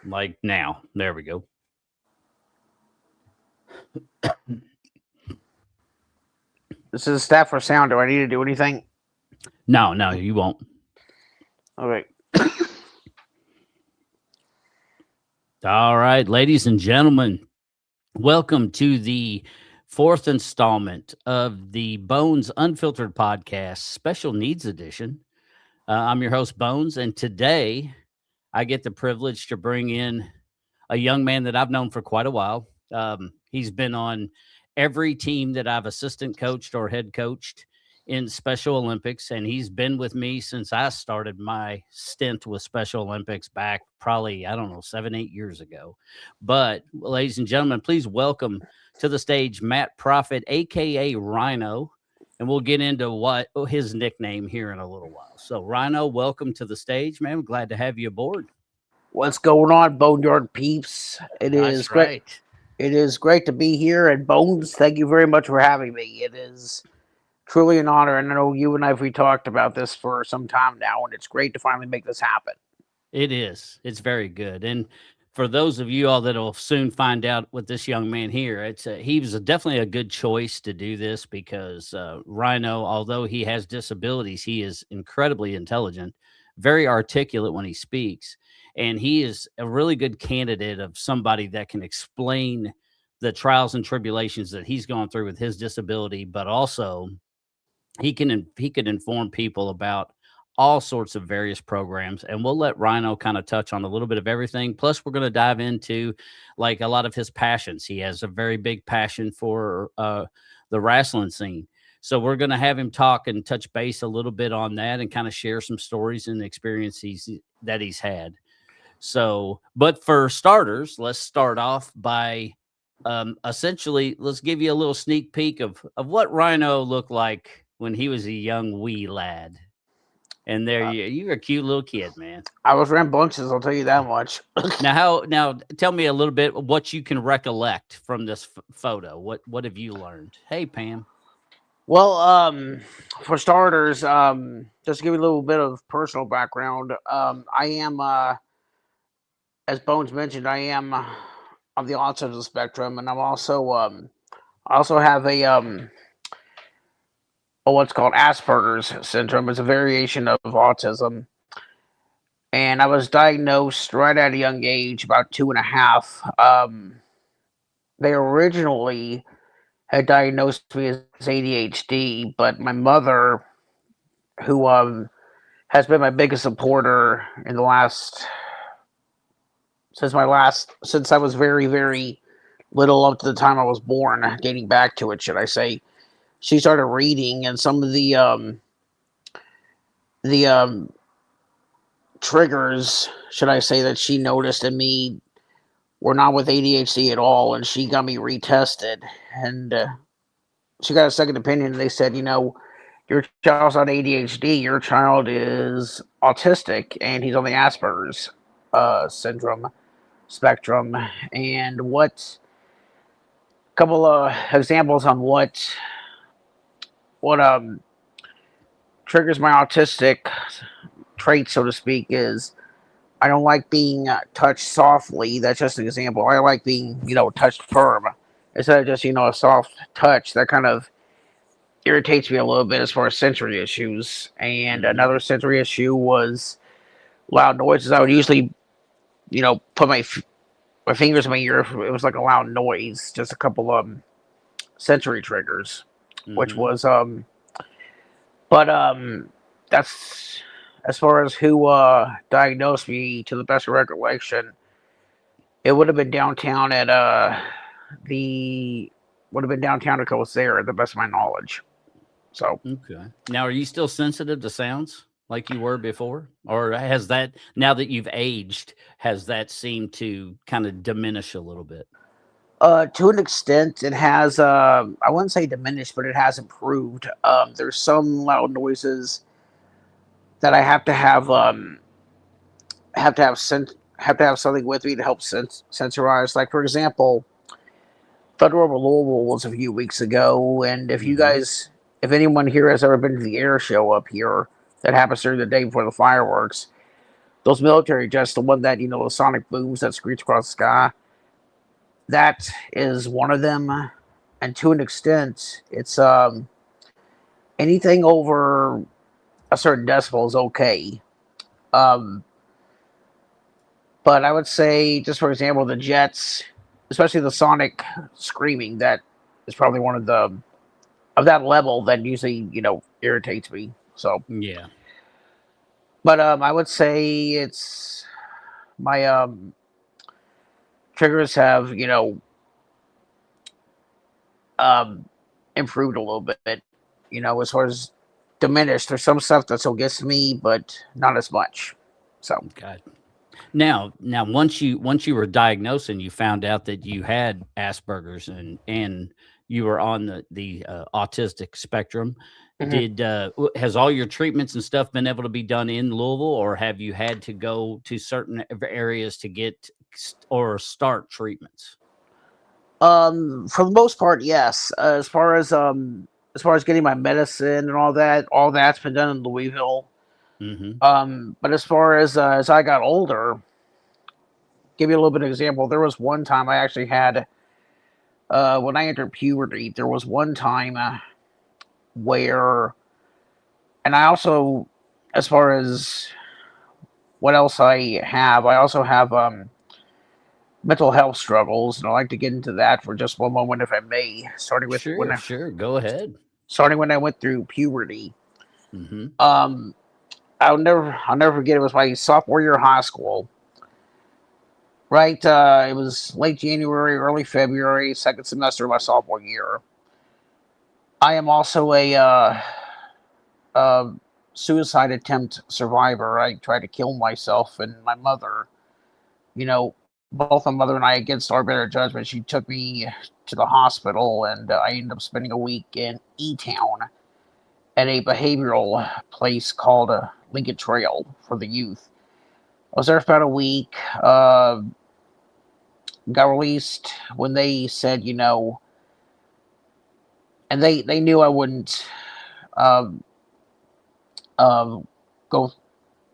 Like now. There we go. This is stat for sound. Do I need to do anything? No, you won't. Okay. All right, ladies and gentlemen, welcome to the fourth installment of the Bones Unfiltered Podcast, Special Needs Edition. I'm your host, Bones, and today I get the privilege to bring in a young man that I've known for quite a while. He's been on every team that I've assistant coached or head coached in Special Olympics, and he's been with me since I started my stint with Special Olympics back probably, I don't know, 7-8 years ago. But, ladies and gentlemen, please welcome to the stage Matt Proffitt, aka Rhino, and we'll get into what his nickname here in a little while. So, Rhino, welcome to the stage, man. I'm glad to have you aboard. What's going on, Boneyard peeps? That's right. It is great to be here. And Bones, thank you very much for having me. It is truly an honor. And I know you and we talked about this for some time now, and it's great to finally make this happen. It is. It's very good. And for those of you all that will soon find out with this young man here, he was definitely a good choice to do this because Rhino, although he has disabilities, he is incredibly intelligent, very articulate when he speaks, and he is a really good candidate of somebody that can explain the trials and tribulations that he's gone through with his disability, but also he could inform people about all sorts of various programs, and we'll let Rhino kind of touch on a little bit of everything. Plus, we're going to dive into like a lot of his passions. He has a very big passion for the wrestling scene. So we're going to have him talk and touch base a little bit on that and kind of share some stories and experiences that he's had. So, but for starters, let's start off by essentially, let's give you a little sneak peek of what Rhino looked like when he was a young wee lad. And there you're a cute little kid, man. I was rambunctious, I'll tell you that much. Now tell me a little bit what you can recollect from this photo. What have you learned? Hey, Pam. Well, for starters, just to give you a little bit of personal background, I am, as Bones mentioned, I am on the autism spectrum, and I'm also, I also have a, what's called Asperger's syndrome. It's a variation of autism. And I was diagnosed right at a young age, about 2.5. They originally had diagnosed me as ADHD, but my mother, who has been my biggest supporter in the last since I was very, very little up to the time I was born, dating back to it, should I say. She started reading, and some of the triggers, should I say, that she noticed in me were not with ADHD at all, and she got me retested, and she got a second opinion. And they said, your child's not ADHD, your child is autistic, and he's on the Asperger's syndrome spectrum. And what couple of examples on what triggers my autistic trait, so to speak, is I don't like being touched softly. That's just an example. I like being, touched firm instead of just, a soft touch. That kind of irritates me a little bit as far as sensory issues. And another sensory issue was loud noises. I would usually, put my fingers in my ear if it was like a loud noise. Just a couple of sensory triggers, which was, but that's as far as who diagnosed me, to the best of recollection. It would have been downtown at downtown at Cosera, at the best of my knowledge. So okay. Now, are you still sensitive to sounds like you were before, or has that, now that you've aged, has that seemed to kind of diminish a little bit? To an extent, it has. I wouldn't say diminished, but it has improved. There's some loud noises that I have to have something with me to help sensorize. Like, for example, Thunder Over Louisville was a few weeks ago, and if anyone here has ever been to the air show up here, that happens during the day before the fireworks, those military jets, the one that the sonic booms that screech across the sky. That is one of them, and to an extent, it's anything over a certain decibel is okay. Um, but I would say, just for example, the jets, especially the sonic screaming, that is probably one of the of that level that usually irritates me. So, Yeah. but I would say it's my triggers have um improved a little bit. As far as diminished. There's some stuff that still gets to me, but not as much. So, Okay. Now, once you were diagnosed and you found out that you had Asperger's and you were on the autistic spectrum, mhm. has all your treatments and stuff been able to be done in Louisville, or have you had to go to certain areas to get or start treatments? For the most part, yes. As far as getting my medicine and all that's been done in Louisville. Hmm. But as far as I got older, give you a little bit of example. There was one time I actually had when I entered puberty. There was one time where, and I also, as far as what else I also have mental health struggles, and I'd like to get into that for just one moment, if I may. Sure, sure. Go ahead. Starting when I went through puberty. Hmm. Um, I'll never forget. It was my sophomore year of high school. Right, it was late January, early February, second semester of my sophomore year. I am also a suicide attempt survivor. I tried to kill myself and my mother. Both my mother and I, against our better judgment, she took me to the hospital, and I ended up spending a week in E Town at a behavioral place called Lincoln Trail for the youth. I was there for about a week. Got released when they said, and they knew I wouldn't um, um, go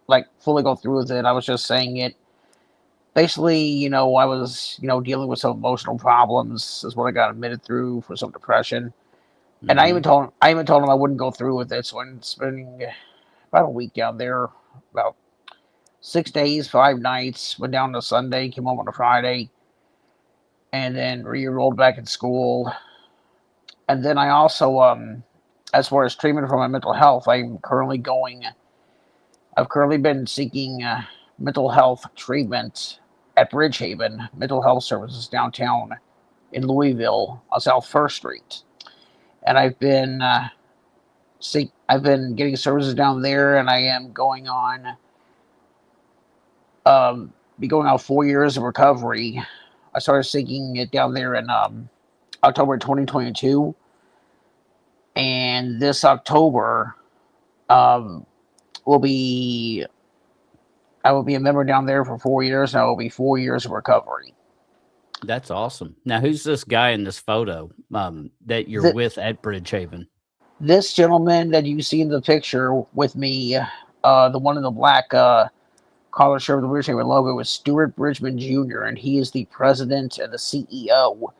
like fully go through with it. I was just saying it. Basically, I was dealing with some emotional problems. Is what I got admitted through for some depression. And Hmm. I even told him I wouldn't go through with it. So I'm spending about a week down there, about 6 days, 5 nights. Went down to Sunday, came home on a Friday, and then re-enrolled back in school. And then I also, as far as treatment for my mental health, I've currently been seeking mental health treatment at Bridgehaven Mental Health Services downtown in Louisville on South First Street, and I've been getting services down there, and I am be going on 4 years of recovery. I started seeking it down there in October 2022, and this October um, will be I will be a member down there for 4 years, and I will be 4 years of recovery. That's awesome. Now, who's this guy in this photo that you're Th- with at Bridgehaven? this gentleman that you see in the picture with me, the one in the black collar shirt with the Bridgehaven logo, is Stuart Bridgman Jr., and he is the president and the CEO.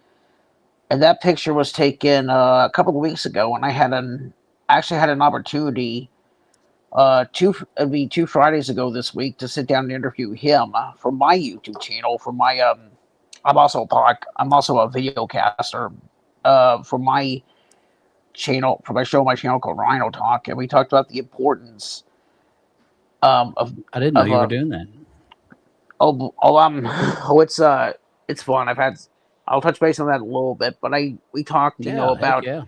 And that picture was taken a couple of weeks ago, and actually had an opportunity it'd be 2 Fridays ago this week to sit down and interview him for my YouTube channel. For my I'm also a video caster for my channel called Rhino Talk, and we talked about the importance um, of I didn't know of you were doing that. it's fun. I'll touch base on that a little bit, but I we talked Yeah, heck yeah.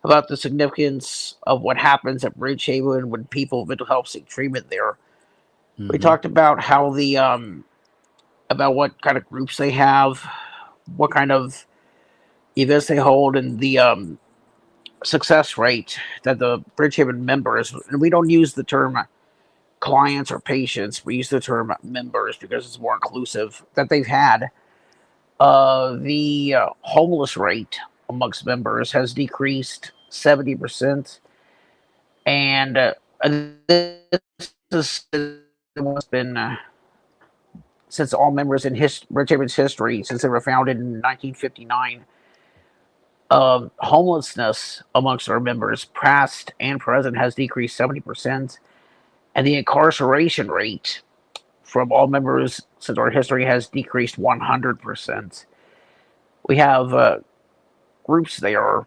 about the significance of what happens at Bridgehaven when people with mental health seek treatment there. We Hmm. talked about how the about what kind of groups they have, what kind of events they hold, and the success rate that the Bridgehaven members, and we don't use the term clients or patients, we use the term members because it's more inclusive, that they've had. The homeless rate amongst members has decreased 70%, and this has been since all members in Bridgehaven's history, since they were founded in 1959, homelessness amongst our members, past and present, has decreased 70%, and the incarceration rate from all members since our history has decreased 100%. We have groups there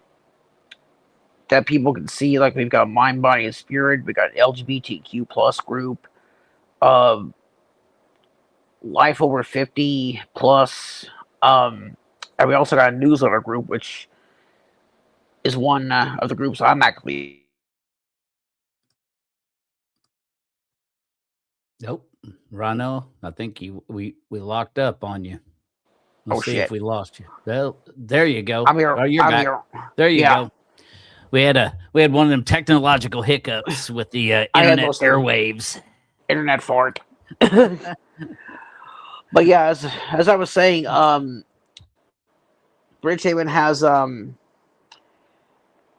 that people can see, like we've got Mind, Body, and Spirit, we got LGBTQ plus group, um, Life Over 50 plus, and we also got a newsletter group, which is one of the groups I'm actively. Nope. Rhino, I think we locked up on you. Oh Let's see if shit! we lost you. Well, there you go. I'm here. Oh, you're I'm back. here. There you Yeah, go. We had one of them technological hiccups with the I had internet most of the airwaves. internet fart. But yeah, as I was saying, Bridgehaven has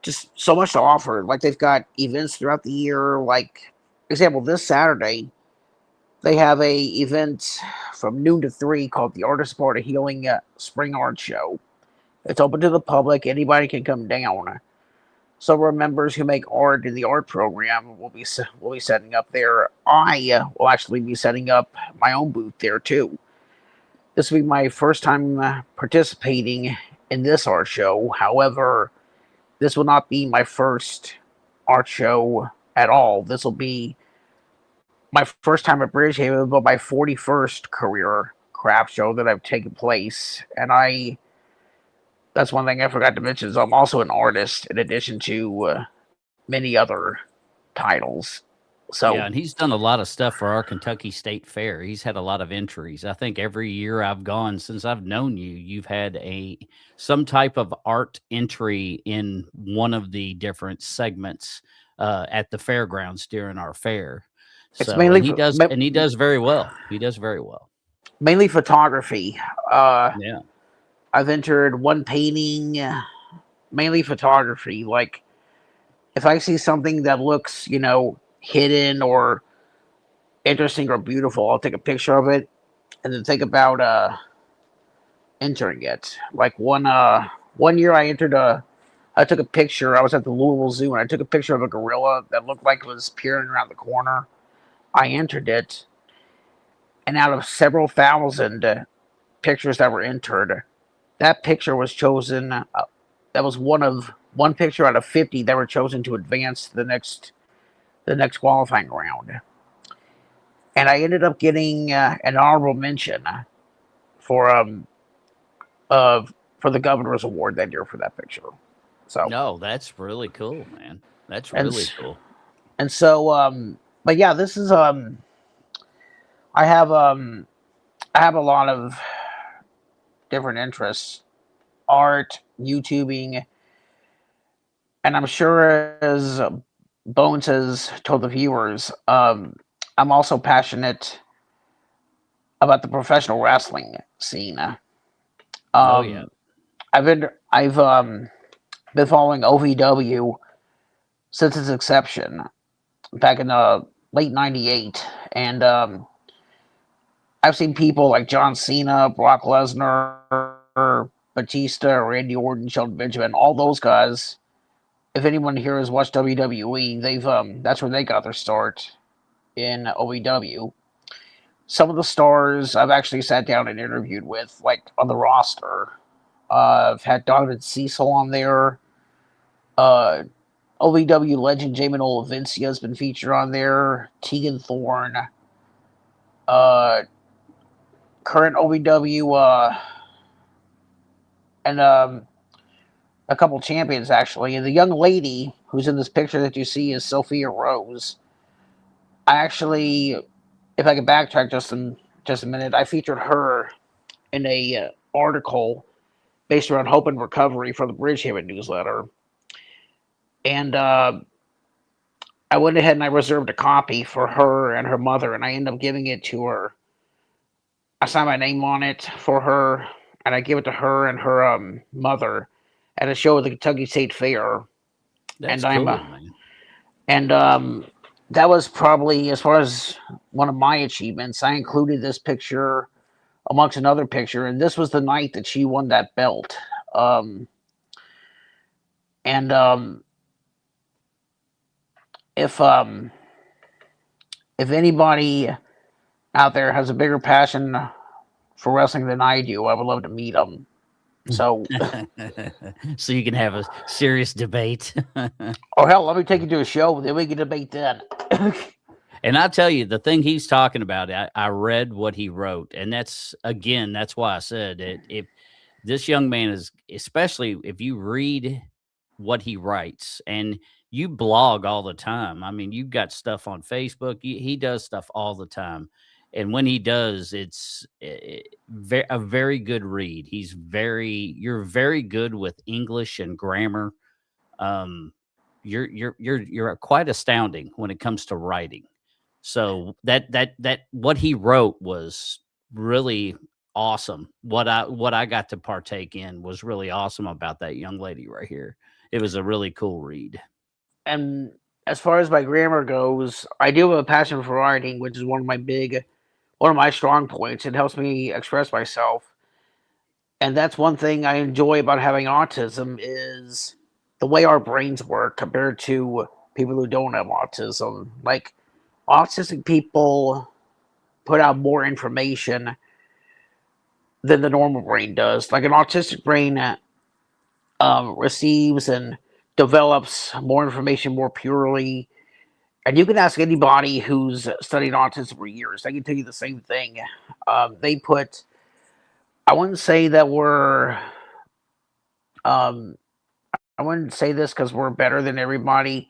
just so much to offer. Like they've got events throughout the year. Like example, this Saturday they have a event from noon to 3 called the Artist Part of Healing Spring Art Show. It's open to the public. Anybody can come down. Some of our members who make art in the art program will be setting up there. I will actually be setting up my own booth there too. This will be my first time participating in this art show. However, this will not be my first art show at all. This will be my first time at Bridgehaven, but my 41st career craft show that I've taken place. And that's one thing I forgot to mention is I'm also an artist in addition to many other titles. So Yeah, and he's done a lot of stuff for our Kentucky State Fair. He's had a lot of entries. I think every year I've gone since I've known you, you've had some type of art entry in one of the different segments at the fairgrounds during our fair. it's So, mainly and he does very well. He does very well. mainly photography. Uh, Yeah. I've entered one painting, mainly photography. Like if I see something that looks, hidden or interesting or beautiful, I'll take a picture of it and then think about entering it. Like one year I took a picture. I was at the Louisville Zoo and I took a picture of a gorilla that looked like it was peering around the corner. I entered it, and out of several thousand pictures that were entered, that picture was chosen. That was one picture out of 50 that were chosen to advance to the next qualifying round. And I ended up getting an honorable mention for uh for the governor's award that year for that picture. So No, that's really cool, man. That's and really cool. and so but yeah, this is I have um I have a lot of different interests: art, YouTubing, and I'm sure as Bones has told the viewers, I'm also passionate about the professional wrestling scene. Oh yeah. Um, I've been following OVW since its inception back in late '98, and I've seen people like John Cena, Brock Lesnar, Batista, Randy Orton, Shelton Benjamin, all those guys. If anyone here has watched WWE, they've that's where they got their start in OVW. Some of the stars I've actually sat down and interviewed with, like on the roster. I've had Donovan Cecil on there. Uh, OVW legend Jamin Olavincia has been featured on there. Tegan Thorne. Uh, current OVW and a couple champions actually. And the young lady who's in this picture that you see is Sophia Rose. I actually, if I could backtrack just a minute, I featured her in a article based around hope and recovery for the Bridgehaven newsletter, and I went ahead and I reserved a copy for her and her mother, and I ended up giving it to her. I signed my name on it for her, and I gave it to her and her mother at a show at the Kentucky State Fair. And That's I'm cool, man. and that was probably as far as one of my achievements. I included this picture amongst another picture, and this was the night that she won that belt. Um, and if um, if anybody out there has a bigger passion for wrestling than I do, I would love to meet them. So, So you can have a serious debate. or hell, let me take you to a show, then we can debate then. And I tell you, the thing he's talking about, I read what he wrote, and that's why I said it. If this young man is, especially if you read what he writes, and you blog all the time. I mean, you've got stuff on Facebook. He does stuff all the time, and when he does, it's a very good read. You're very good with English and grammar. Um, you're quite astounding when it comes to writing. So that what he wrote was really awesome. What I got to partake in was really awesome about that young lady right here. It was a really cool read. And as far as my grammar goes, I do have a passion for writing, which is one of my strong points. It helps me express myself, and that's one thing I enjoy about having autism is the way our brains work compared to people who don't have autism. Like autistic people put out more information than the normal brain does. Like an autistic brain receives and develops more information more purely. And you can ask anybody who's studied autism for years; they can tell you the same thing. They put, I wouldn't say that um, I wouldn't say this because we're better than everybody,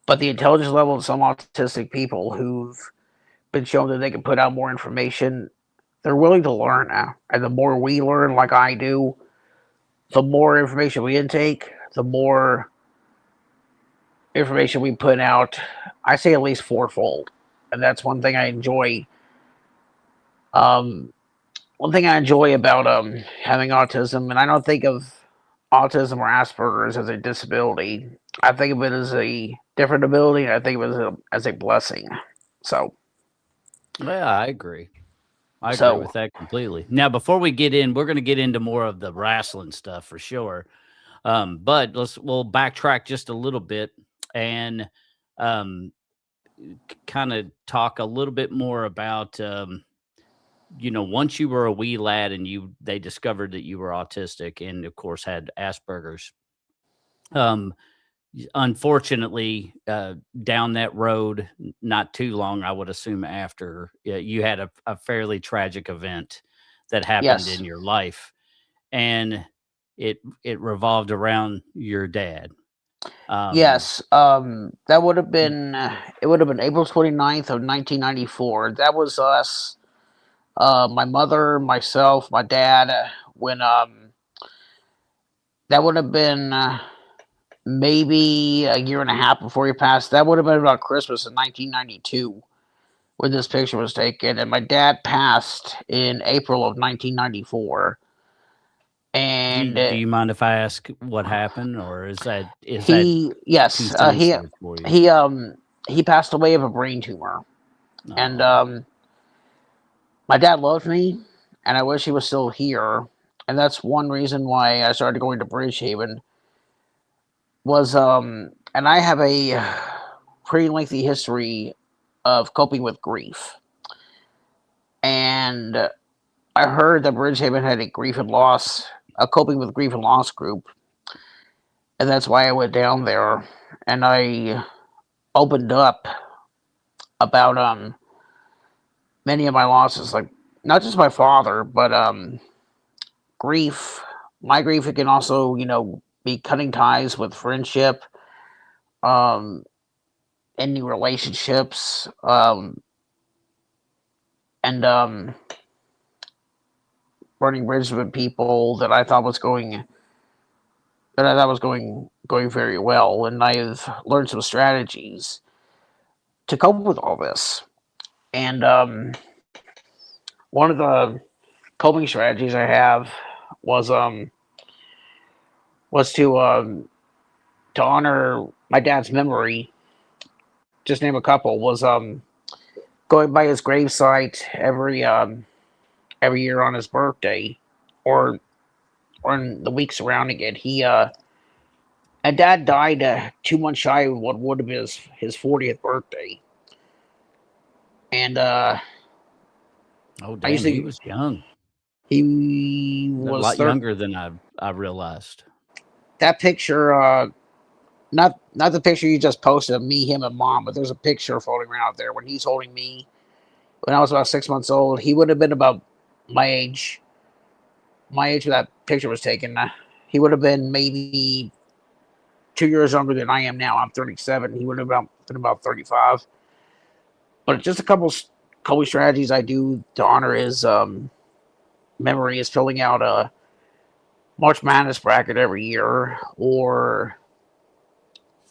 but the intelligence level of some autistic people who've been shown that they can put out more information, they're willing to learn now. And the more we learn, like I do, the more information we intake, the more information we put out. I say at least fourfold, and that's one thing I enjoy. Um, One thing I enjoy about having autism, and I don't think of autism or Asperger's as a disability. I think of it as a different ability, and I think of it as a blessing. So, Yeah, I agree. I agree so with that completely. Now, before we get in, we're going to get into more of the wrestling stuff for sure. But we'll backtrack just a little bit and um, kind of talk a little bit more about once you were a wee lad and they discovered that you were autistic and of course had Asperger's. Um, Unfortunately, down that road, not too long, I would assume after you had a fairly tragic event that happened yes, in your life, and it revolved around your dad. Um, yes, that would have been it would have been April 29th of 1994. That was us, my mother, myself, my dad. When that would have been maybe a year and a half before he passed. That would have been about Christmas in 1992 when this picture was taken, and my dad passed in April of 1994. And do you mind if I ask what happened, or is that he, too yes, sensitive for you? he he passed away of a brain tumor, and Oh, my dad loved me, and I wish he was still here. And that's one reason why I started going to Bridgehaven. Was and I have a pretty lengthy history of coping with grief, and I heard that Bridgehaven had a coping with grief and loss group, and that's why I went down there and I opened up about many of my losses, like not just my father, but grief. My grief, it can also, be cutting ties with friendship, um, ending relationships, and burning bridges with people that I thought was going very well, and I've learned some strategies to cope with all this. And one of the coping strategies I have was was to honor my dad's memory. Just name a couple. Was going by his gravesite every year on his birthday, or in the week surrounding it. And Dad died 2 months shy of what would have been his 40th birthday, and Oh, I used damn, he to. was young. He A was lot younger than I realized. that picture. Not the picture you just posted of me, him, and Mom, but there's a picture floating around out there when he's holding me when I was about 6 months old. He would have been about my age. My age when that picture was taken. He would have been maybe 2 years younger than I am now. I'm 37. He would have been about 35. But just a couple strategies I do to honor his memory is filling out a March Madness bracket every year, or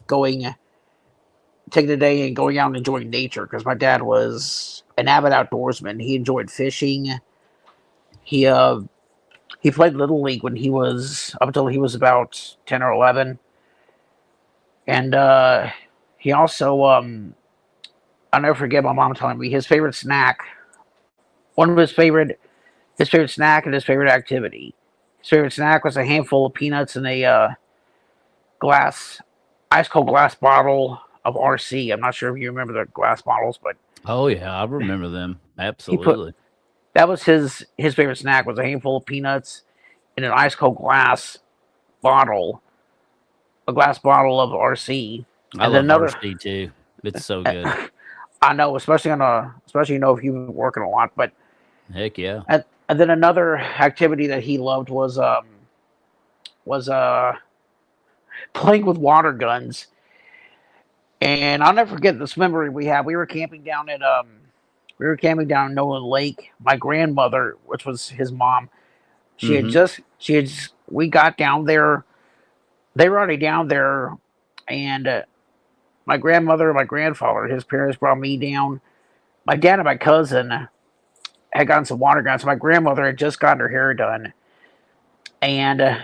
going taking the day and going out and enjoying nature. Because my dad was an avid outdoorsman. He enjoyed fishing. He uh he played little league when he was up until he was about 10 or 11, and he also I'll never forget my mom telling me his favorite snack. One of his favorite snack and his favorite activity. His favorite snack was a handful of peanuts in a glass, ice cold glass bottle of RC. I'm not sure if you remember the glass bottles, but Oh yeah, I remember them. he put Absolutely. that was his favorite snack was a handful of peanuts in an ice cold bottle, a glass bottle of RC, I and then love another. RC too. It's so good. I know, especially if you've been working a lot, but Heck yeah. and then another activity that he loved was playing with water guns. And I'll never forget this memory we had. We were camping down Nolan Lake. My grandmother, which was his mom, Mhm. we got down there. They were already down there, and my grandmother and my grandfather, his parents, brought me down. My dad and my cousin had gotten some water guns. My grandmother had just gotten her hair done, and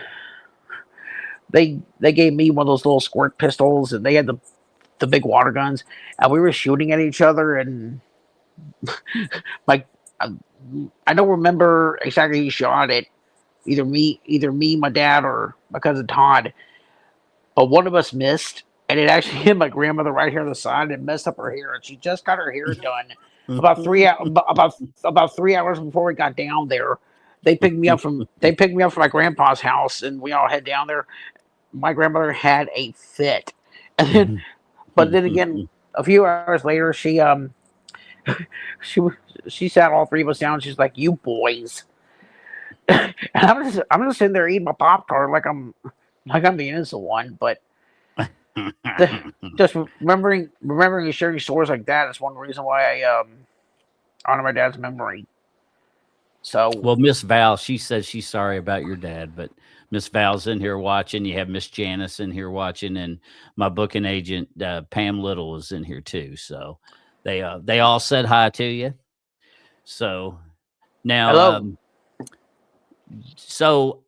they gave me one of those little squirt pistols, and they had the big water guns, and we were shooting at each other. And like, I, I don't remember exactly who shot it. Either me, my dad, or my cousin Todd. But one of us missed, and it actually hit my grandmother right here on the side and messed up her hair. And she just got her hair done about 3 hours before we got down there. They picked me up from my grandpa's house, and we all head down there. My grandmother had a fit, and but then again, a few hours later, she she sat all three of us down. She's like, "You boys," and I'm just sitting there eating my pop tart like I'm the innocent one. But the, just remembering and sharing stories like that is one reason why I honor my dad's memory. So Well, Miss Val, she says she's sorry about your dad, but Miss Val's in here watching. You have Miss Janice in here watching, and my booking agent Pam Little is in here too. So they all said hi to you. So now, hello. so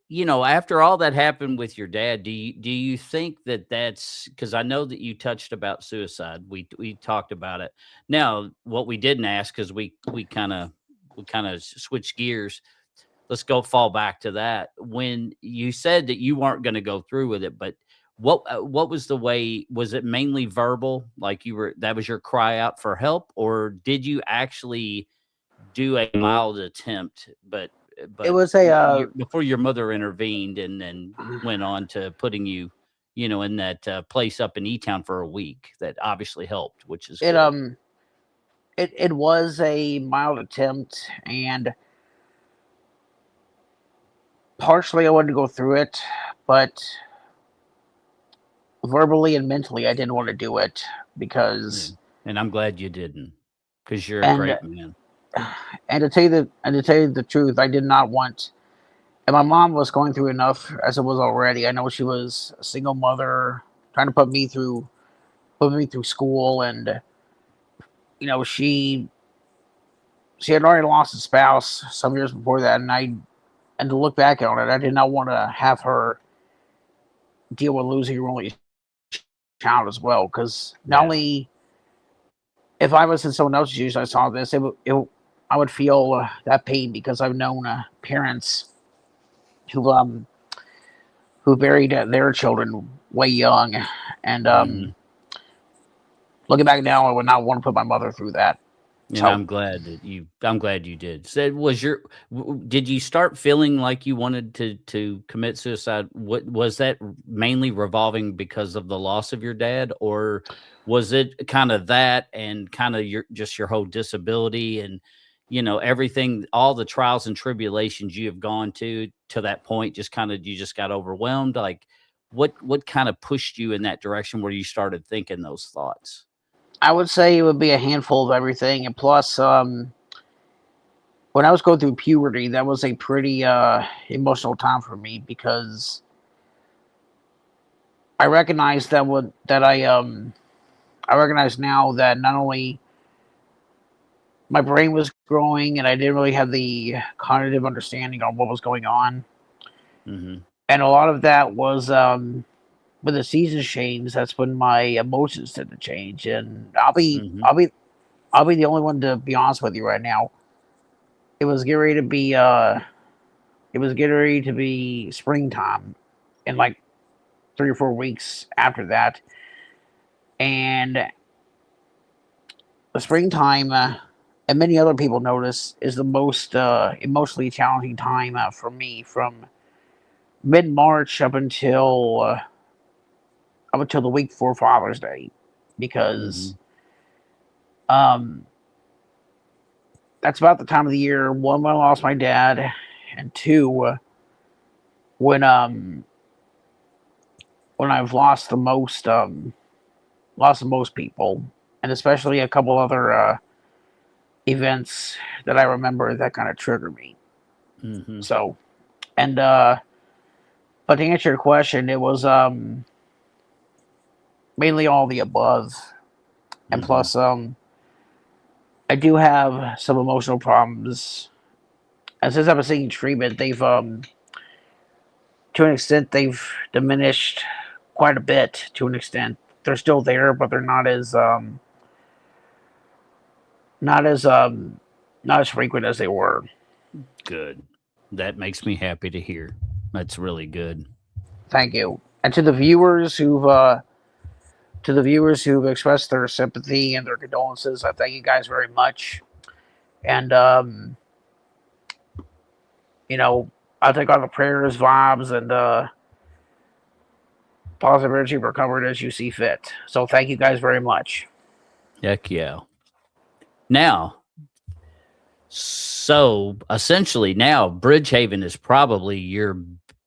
after all that happened with your dad, do you think that that's because I know that you touched about suicide? We talked about it. Now, what we didn't ask because we kind of switched gears. Let's go fall back to that. When you said that you weren't going to go through with it, but what was the way? Was it mainly verbal, like that was your cry out for help, or did you actually do a mild attempt, It but was a before your mother intervened and then went on to putting you, in that place up in E Town for a week? That obviously helped, which is it good. it was a mild attempt, and partially I wanted to go through it, but verbally and mentally I didn't want to do it Yeah, because and I'm glad you didn't, because you're a and great man. to tell you the truth, I did not want. And my mom was going through enough as it was already. I know she was a single mother trying to put me through school, and she had already lost a spouse some years before that, and to look back on it, I did not want to have her deal with losing her only child as well. Because not Yeah. only if I was in someone else's shoes, I saw this. I would feel that pain because I've known parents who who buried their children way young, and Hmm. looking back now, I would not want to put my mother through that. And So I'm glad you did. Said was your did you start feeling like you wanted to commit suicide? What was that mainly revolving because of the loss of your dad, or was it kind of that and kind of your whole disability and everything, all the trials and tribulations you have gone to that point, just kind of you just got overwhelmed? Like what kind of pushed you in that direction where you started thinking those thoughts? I would say it would be a handful of everything, and plus, when I was going through puberty, that was a pretty emotional time for me because I recognized I recognize now that not only my brain was growing and I didn't really have the cognitive understanding on what was going on, Hmm. and a lot of that was when the seasons change. That's when my emotions tend to change, and Hmm. I'll be the only one to be honest with you right now. It was getting ready to be springtime in like 3 or 4 weeks after that, and the springtime, and many other people notice, is the most emotionally challenging time for me from mid March up until the week before Father's Day, because Hmm. um, that's about the time of the year, one, when I lost my dad, and two, when when I've lost the most people, and especially a couple other events that I remember that kind of trigger me. Hmm. So, and but to answer your question, it was mainly all the above, and Hmm. plus I do have some emotional problems. And since I've been seeking treatment, they've to an extent they've diminished quite a bit. To an extent, they're still there, but they're not as not as frequent as they were. Good. That makes me happy to hear. That's really good. Thank you. And to the viewers who've expressed their sympathy and their condolences, I thank you guys very much. And you know, I'll take all the prayers, vibes, and positive energy recovered as you see fit. So thank you guys very much. Heck yeah. Now, so essentially now Bridgehaven is probably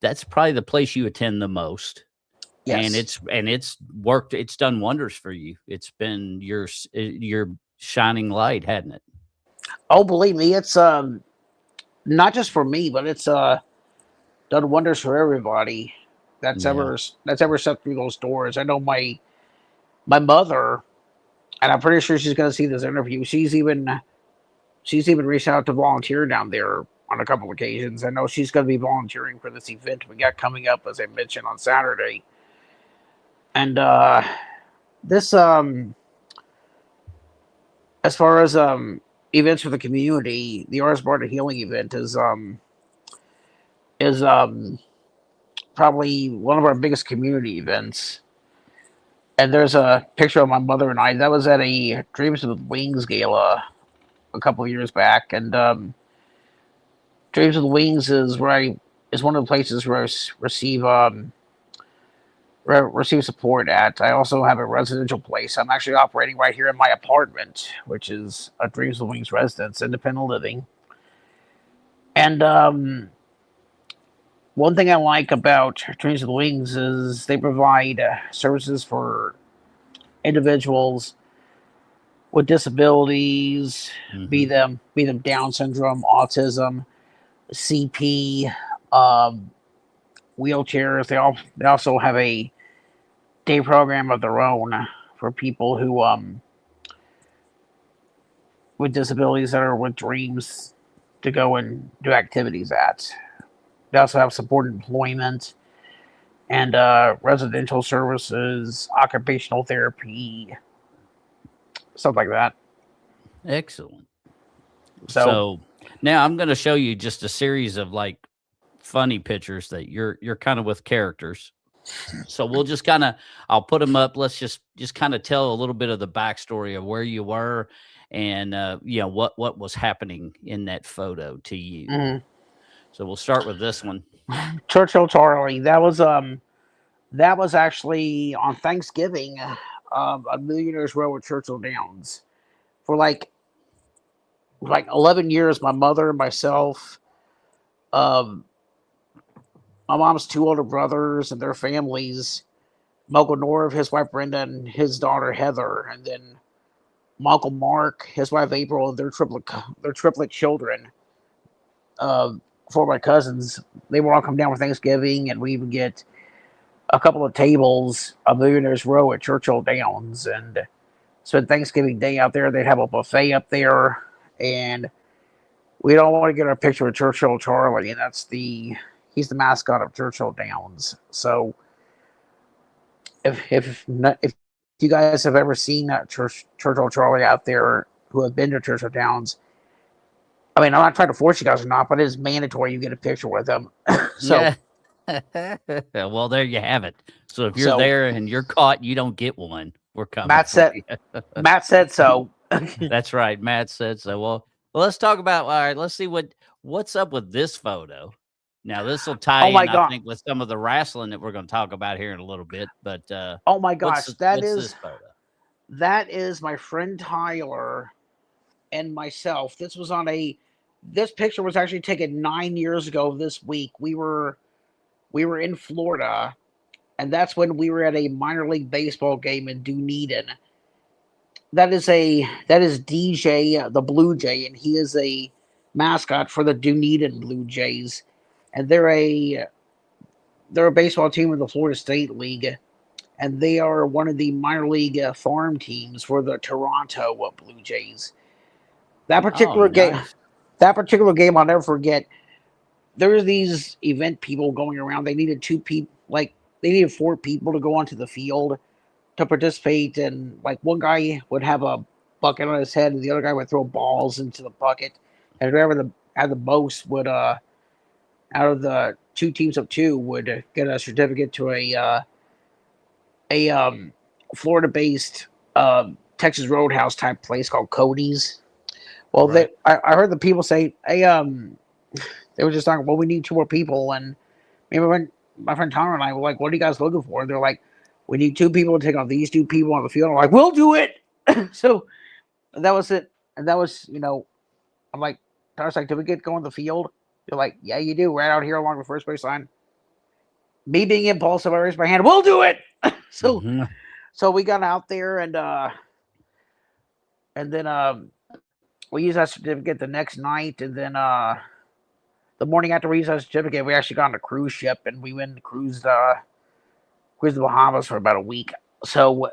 that's probably the place you attend the most. And Yes. it's worked, it's done wonders for you. It's been your shining light, hadn't it? Oh, believe me, it's not just for me, but it's done wonders for everybody Yeah. that's ever stepped through those doors. I know my mother, and I'm pretty sure she's going to see this interview. She's even reached out to volunteer down there on a couple occasions. I know she's going to be volunteering for this event we got coming up, as I mentioned, on Saturday. And this as far as events for the community, the Artist Bar to Healing event is probably one of our biggest community events. And there's a picture of my mother and I. That was at a Dreams with Wings gala a couple of years back, and Dreams with Wings is one of the places where I receive support at. I also have a residential place. I'm actually operating right here in my apartment, which is a Dreams with Wings residence, independent living. And one thing I like about Dreams with Wings is they provide services for individuals with disabilities, Hmm. be them Down syndrome, autism, CP, um, wheelchairs. They also have a day program of their own for people who with disabilities that are with dreams to go and do activities at. They also have supported employment and residential services, occupational therapy, stuff like that. Excellent. So, So now I'm going to show you just a series of like funny pictures that you're kind of with characters. So we'll just kind of I'll put them up. Let's just kind of tell a little bit of the backstory of where you were and what was happening in that photo to you. mhm. So we'll start with this one. Churchill Charlie. That was actually on Thanksgiving. A Millionaire's Row at Churchill Downs for like 11 years. My mother and myself, um, my mom's two older brothers and their families, my Uncle Norv, his wife Brenda, and his daughter Heather, and then my Uncle Mark, his wife April, and their triplet children. Uh, for my cousins, they would all come down for Thanksgiving, and we even get a couple of tables, a Millionaire's Row at Churchill Downs, and spend Thanksgiving Day out there. They'd have a buffet up there, and we don't want to get our picture with Churchill Charlie, and he's the mascot of Churchill Downs. So if you guys have ever seen Churchill Charlie out there who have been to Churchill Downs, I mean, I'm not trying to force you guys or not, but it is mandatory you get a picture with him. so Yeah. Well, there you have it. So if you're so there and you're caught, you don't get one. We're coming Matt for said you. Matt said so. That's right. Matt said so. Well, let's talk about. All right, let's see what's up with this photo. Now, this will tie Oh my in, I god. think, with some of the wrestling that we're going to talk about here in a little bit. But Oh my gosh. what's this photo? That is my friend Tyler and myself. This picture was actually taken 9 years ago this week. We were in Florida, and that's when we were at a minor league baseball game in Dunedin. That is DJ the Blue Jay, and he is a mascot for the Dunedin Blue Jays, and they're a baseball team in the Florida State League, and they are one of the minor league farm teams for the Toronto Blue Jays. That Oh, particular game, nice. that particular game, I'll never forget. There were these event people going around. They needed two people, like they needed four people to go onto the field to participate, and like one guy would have a bucket on his head, and the other guy would throw balls into the bucket, and whoever had the most would out of the two teams of two would get a certificate to a Florida based Texas Roadhouse type place called Cody's. Well, Right. I heard the people say, "Hey, they were just talking. Well, we need two more people." And maybe when my friend Tyler and I were like, "What are you guys looking for?" They're like, "We need two people to take on these two people on the field." I'm like, "We'll do it." So that was it, and that was I'm like, Tyler's like, "Did we get going on the field?" They're like, "Yeah, you do. Right out here along the first base line." Me being impulsive, I raised my hand. We'll do it. so Mhm. so we got out there, and then we used that certificate the next night, and then the morning after we used that certificate, we actually got on a cruise ship, and we went and cruised the Bahamas for about a week. So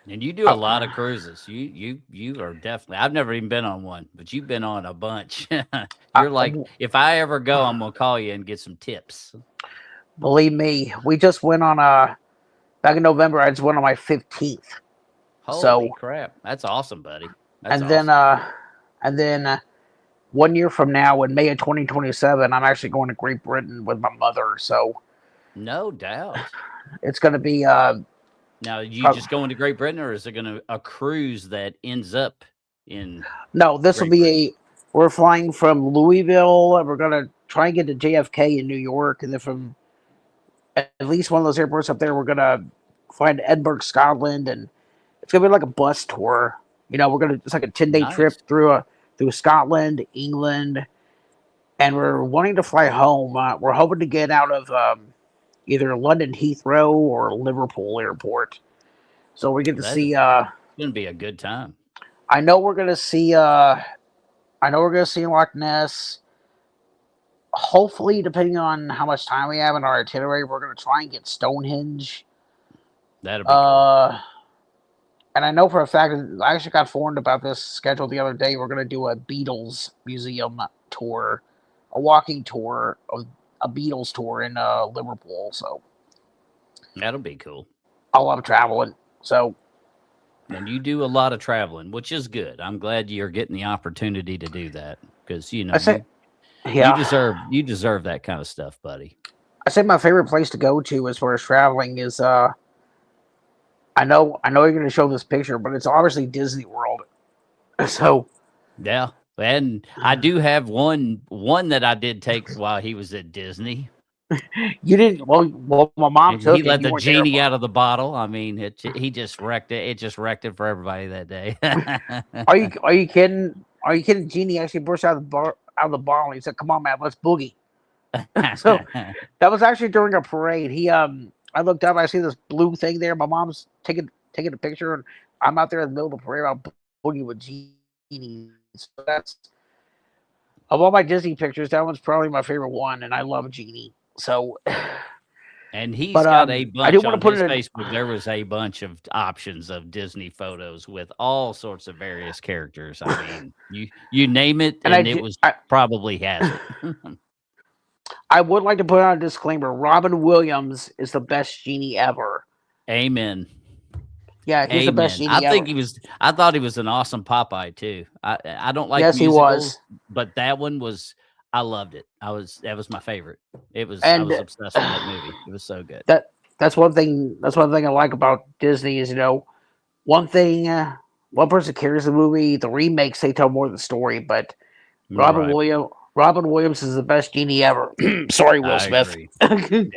And you do a lot of cruises. You are definitely. I've never even been on one, but you've been on a bunch. I, You're like, if I ever go, I'm gonna call you and get some tips. believe me, we just went on a back in November. I just went on my 15th. Holy So crap, that's awesome, buddy. That's and then awesome. uh and then 1 year from now, in May of 2027, I'm actually going to Great Britain with my mother. So No doubt. it's going to be Now, you prob- just going to Great Britain, or is it gonna a cruise that ends up in no, this will Great be Britain? a we're flying from Louisville, and we're going to try and get to JFK in New York, and then from at least one of those airports up there, we're going to fly to Edinburgh, Scotland, and it's going to be like a bus tour. It's like a 10-day trip Nice. through Scotland, England, and we're wanting to fly home. We're hoping to get out of either London Heathrow or Liverpool Airport, so we get to That is see. gonna be a good time. I know we're gonna see. I know we're gonna see Loch Ness. Hopefully, depending on how much time we have in our itinerary, we're gonna try and get Stonehenge. That'll be cool. Uh, and I know for a fact, I actually got informed about this schedule the other day. We're gonna do a Beatles museum tour, a walking tour of a Beatles tour in Liverpool. So That'll be cool. I love traveling. So And you do a lot of traveling, which is good. I'm glad you're getting the opportunity to do that because I say, you yeah, deserve that kind of stuff, buddy. I say my favorite place to go to as far as traveling is I know you're going to show this picture, but it's obviously Disney World. So Yeah. And I do have one that I did take while he was at Disney. you didn't. Well, my mom And took he it. You let the weren't there, genie out of the bottle. I mean, he just wrecked it. It just wrecked it for everybody that day. Are you kidding? Are you kidding? Genie actually burst out of the bottle. He said, "Come on, man, let's boogie." So that was actually during a parade. I looked up. I see this blue thing there. My mom's taking a picture, and I'm out there in the middle of the parade. I'm boogie with Genie. So that's of all my Disney pictures, that one's probably my favorite one, and I love Genie. So, And but he's got a I do bunch want to on put his it in. Facebook. There was a bunch of options of Disney photos with all sorts of various characters. I mean, you name it, And and it was probably has it. I would like to put out a disclaimer: Robin Williams is the best Genie ever. Amen. Yeah, he's the best Amen. Genie ever. I thought he was an awesome Popeye too. I don't like Yes, he was. musicals, but that one was I loved it. That was my favorite. I And was obsessed with that movie. It was so good. that's one thing. That's one thing I like about Disney is one thing. One person carries the movie. The remakes they tell more of the story, but Right. Robin Williams is the best Genie ever. Sorry, Will I Smith. agree.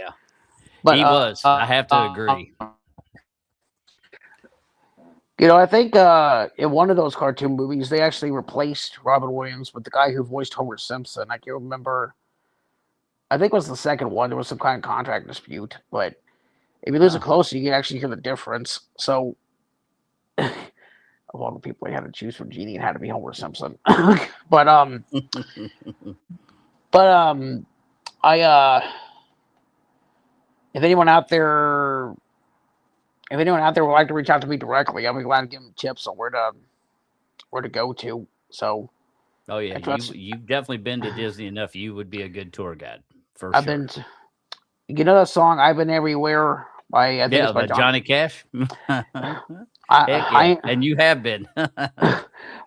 but Yeah. He was. I have to agree. I think in one of those cartoon movies, they actually replaced Robin Williams with the guy who voiced Homer Simpson. I can't remember. I think it was the second one. There was some kind of contract dispute, but if you listen Huh. closely, you can actually hear the difference. So, of all the people I had to choose for Genie, it had to be Homer Simpson. but but I if anyone out there, if anyone out there would like to reach out to me directly, I'll be glad to give them tips on where to go to. So, Oh yeah, that's you've definitely been to Disney enough. You would be a good tour guide for I've been. sure. That song "I've Been Everywhere" by I think Yeah, it's by the John. Johnny Cash. Heck yeah, I and you have been.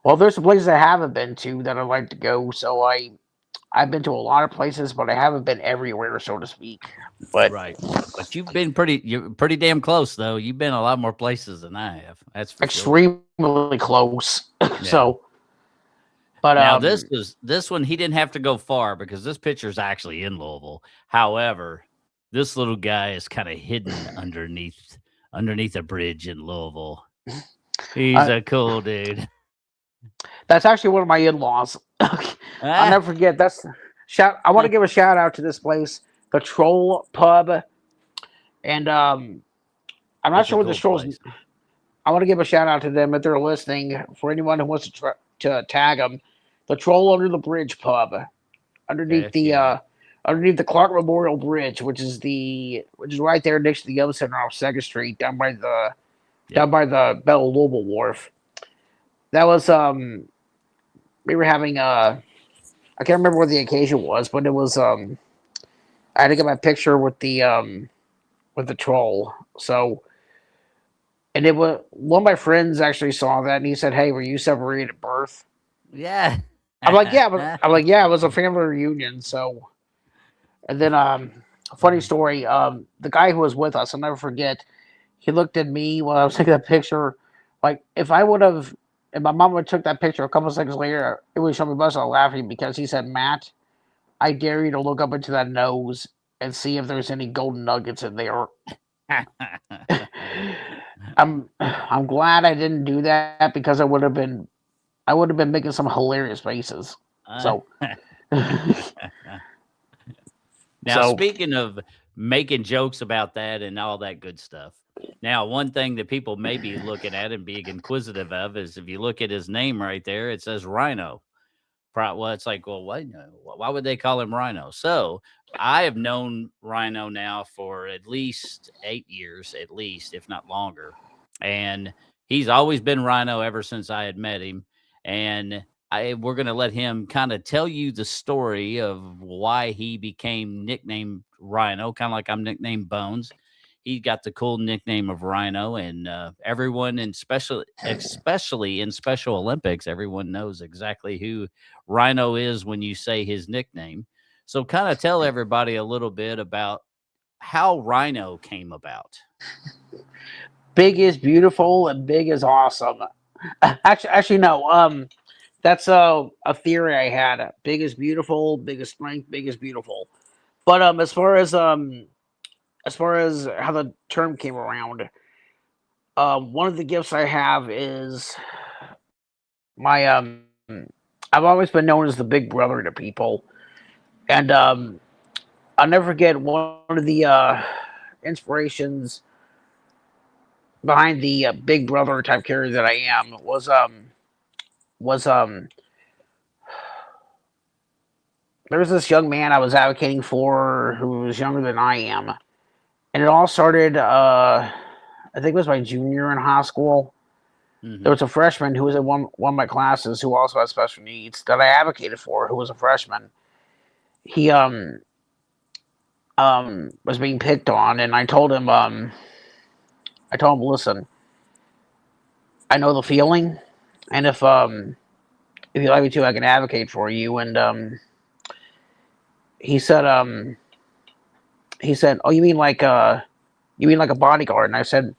well, there's some places I haven't been to that I'd like to go. So I've been to a lot of places, but I haven't been everywhere, so to speak. But Right, but you're pretty damn close though. You've been a lot more places than I have. That's for sure. extremely close. So, Yeah. but Now this one he didn't have to go far because this picture's actually in Louisville. However, this little guy is kind of hidden underneath a bridge in Louisville. He's uh, a cool dude. that's actually one of my in-laws. I'll Ah, never forget. I want to give a shout out to this place, the Troll Pub, and I'm not it's a sure what the cool Trolls. place. I want to give a shout out to them if they're listening. For anyone who wants to tag them, the Troll Under the Bridge Pub, underneath Heck yeah. underneath the Clark Memorial Bridge, which is right there next to the other center off Second Street, Yep. down by the Bell Louisville Wharf. That was we were having I can't remember what the occasion was, but it was I had to get my picture with the troll. So and it was one of my friends actually saw that and he said, "Hey, were you separated at birth?" Yeah. I'm like, yeah, it was a family reunion. So, and then a funny story. The guy who was with us, I'll never forget. He looked at me while I was taking that picture. Like if my mom would have took that picture a couple of seconds later, it would show me bust out laughing because he said, "Matt, I dare you to look up into that nose and see if there's any golden nuggets in there." I'm glad I didn't do that because I would have been making some hilarious faces. So Now, so speaking of making jokes about that and all that good stuff. Now, one thing that people may be looking at and being inquisitive of is if you look at his name right there, it says Rhino. Well, it's like, well, why would they call him Rhino? So I have known Rhino now for at least 8 years, at least, if not longer. And he's always been Rhino ever since I had met him. And we're going to let him kind of tell you the story of why he became nicknamed Rhino, kind of like I'm nicknamed Bones. he got the cool nickname of Rhino, and everyone, in special, especially in Special Olympics, everyone knows exactly who Rhino is when you say his nickname. So, kind of tell everybody a little bit about how Rhino came about. Big is beautiful and big is awesome. Actually, no. That's a theory I had. Big is beautiful, big is strength, big is beautiful. But as far as how the term came around, one of the gifts I have is my I've always been known as the big brother to people, and I'll never forget one of the inspirations behind the big brother type character that I am was there was this young man I was advocating for who was younger than I am, and it all started. I think it was my junior in high school. There Hmm. was a freshman who was in one of my classes who also had special needs that I advocated for, who was a freshman. He was being picked on, and I told him, listen, I know the feeling, and if you'd like me to, I can advocate for you. And he said he said, oh, you mean like a bodyguard? And I said,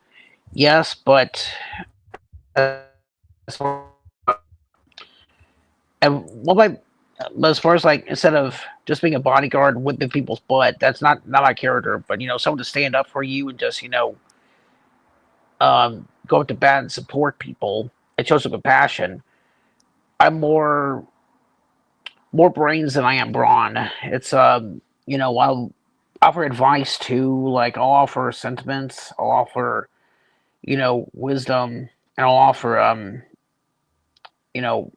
yes, but and what my but as far as like instead of just being a bodyguard whipping people's butt, that's not my character. But someone to stand up for you and just go up to bat and support people and show some compassion. I'm more brains than I am brawn. It's I'll offer advice too. Like I'll offer sentiments. I'll offer wisdom, and I'll offer you know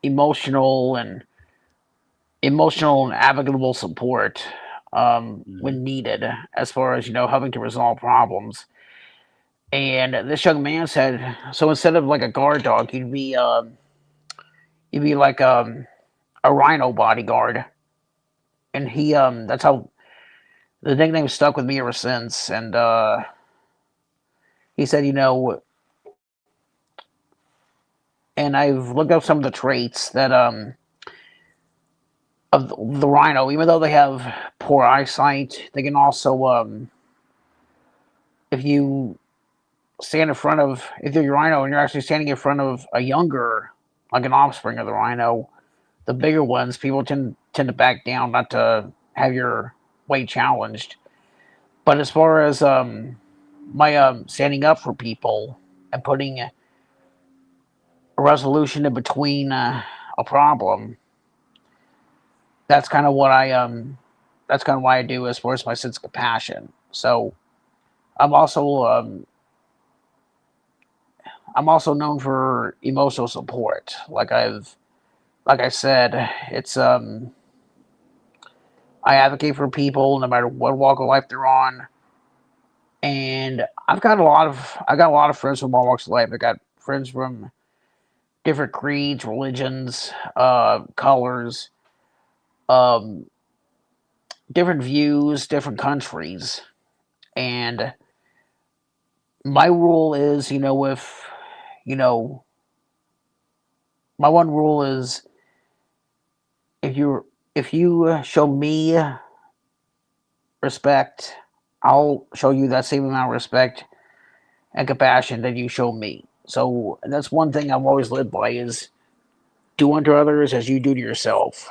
emotional and applicable support Hmm. when needed, as far as helping to resolve problems. And this young man said, so instead of like a guard dog, you'd be like a rhino bodyguard. And he that's how the nickname stuck with me ever since. And he said, and I've looked up some of the traits that of the rhino. Even though they have poor eyesight, they can also if you stand in front of if you're a rhino and you're actually standing in front of a younger, like an offspring of the rhino, the bigger ones, people tend to back down, not to have your weight challenged. But as far as my standing up for people and putting a resolution in between a problem, that's kind of what I that's kind of why I do as far as my sense of compassion. So I'm also um, I'm also known for emotional support. Like I said, it's I advocate for people no matter what walk of life they're on, and I got a lot of friends from all walks of life. I got friends from different creeds, religions, colors, um, different views, different countries, and my rule is, if you know, my one rule is if you show me respect, I'll show you that same amount of respect and compassion that you show me. So that's one thing I've always lived by is do unto others as you do to yourself.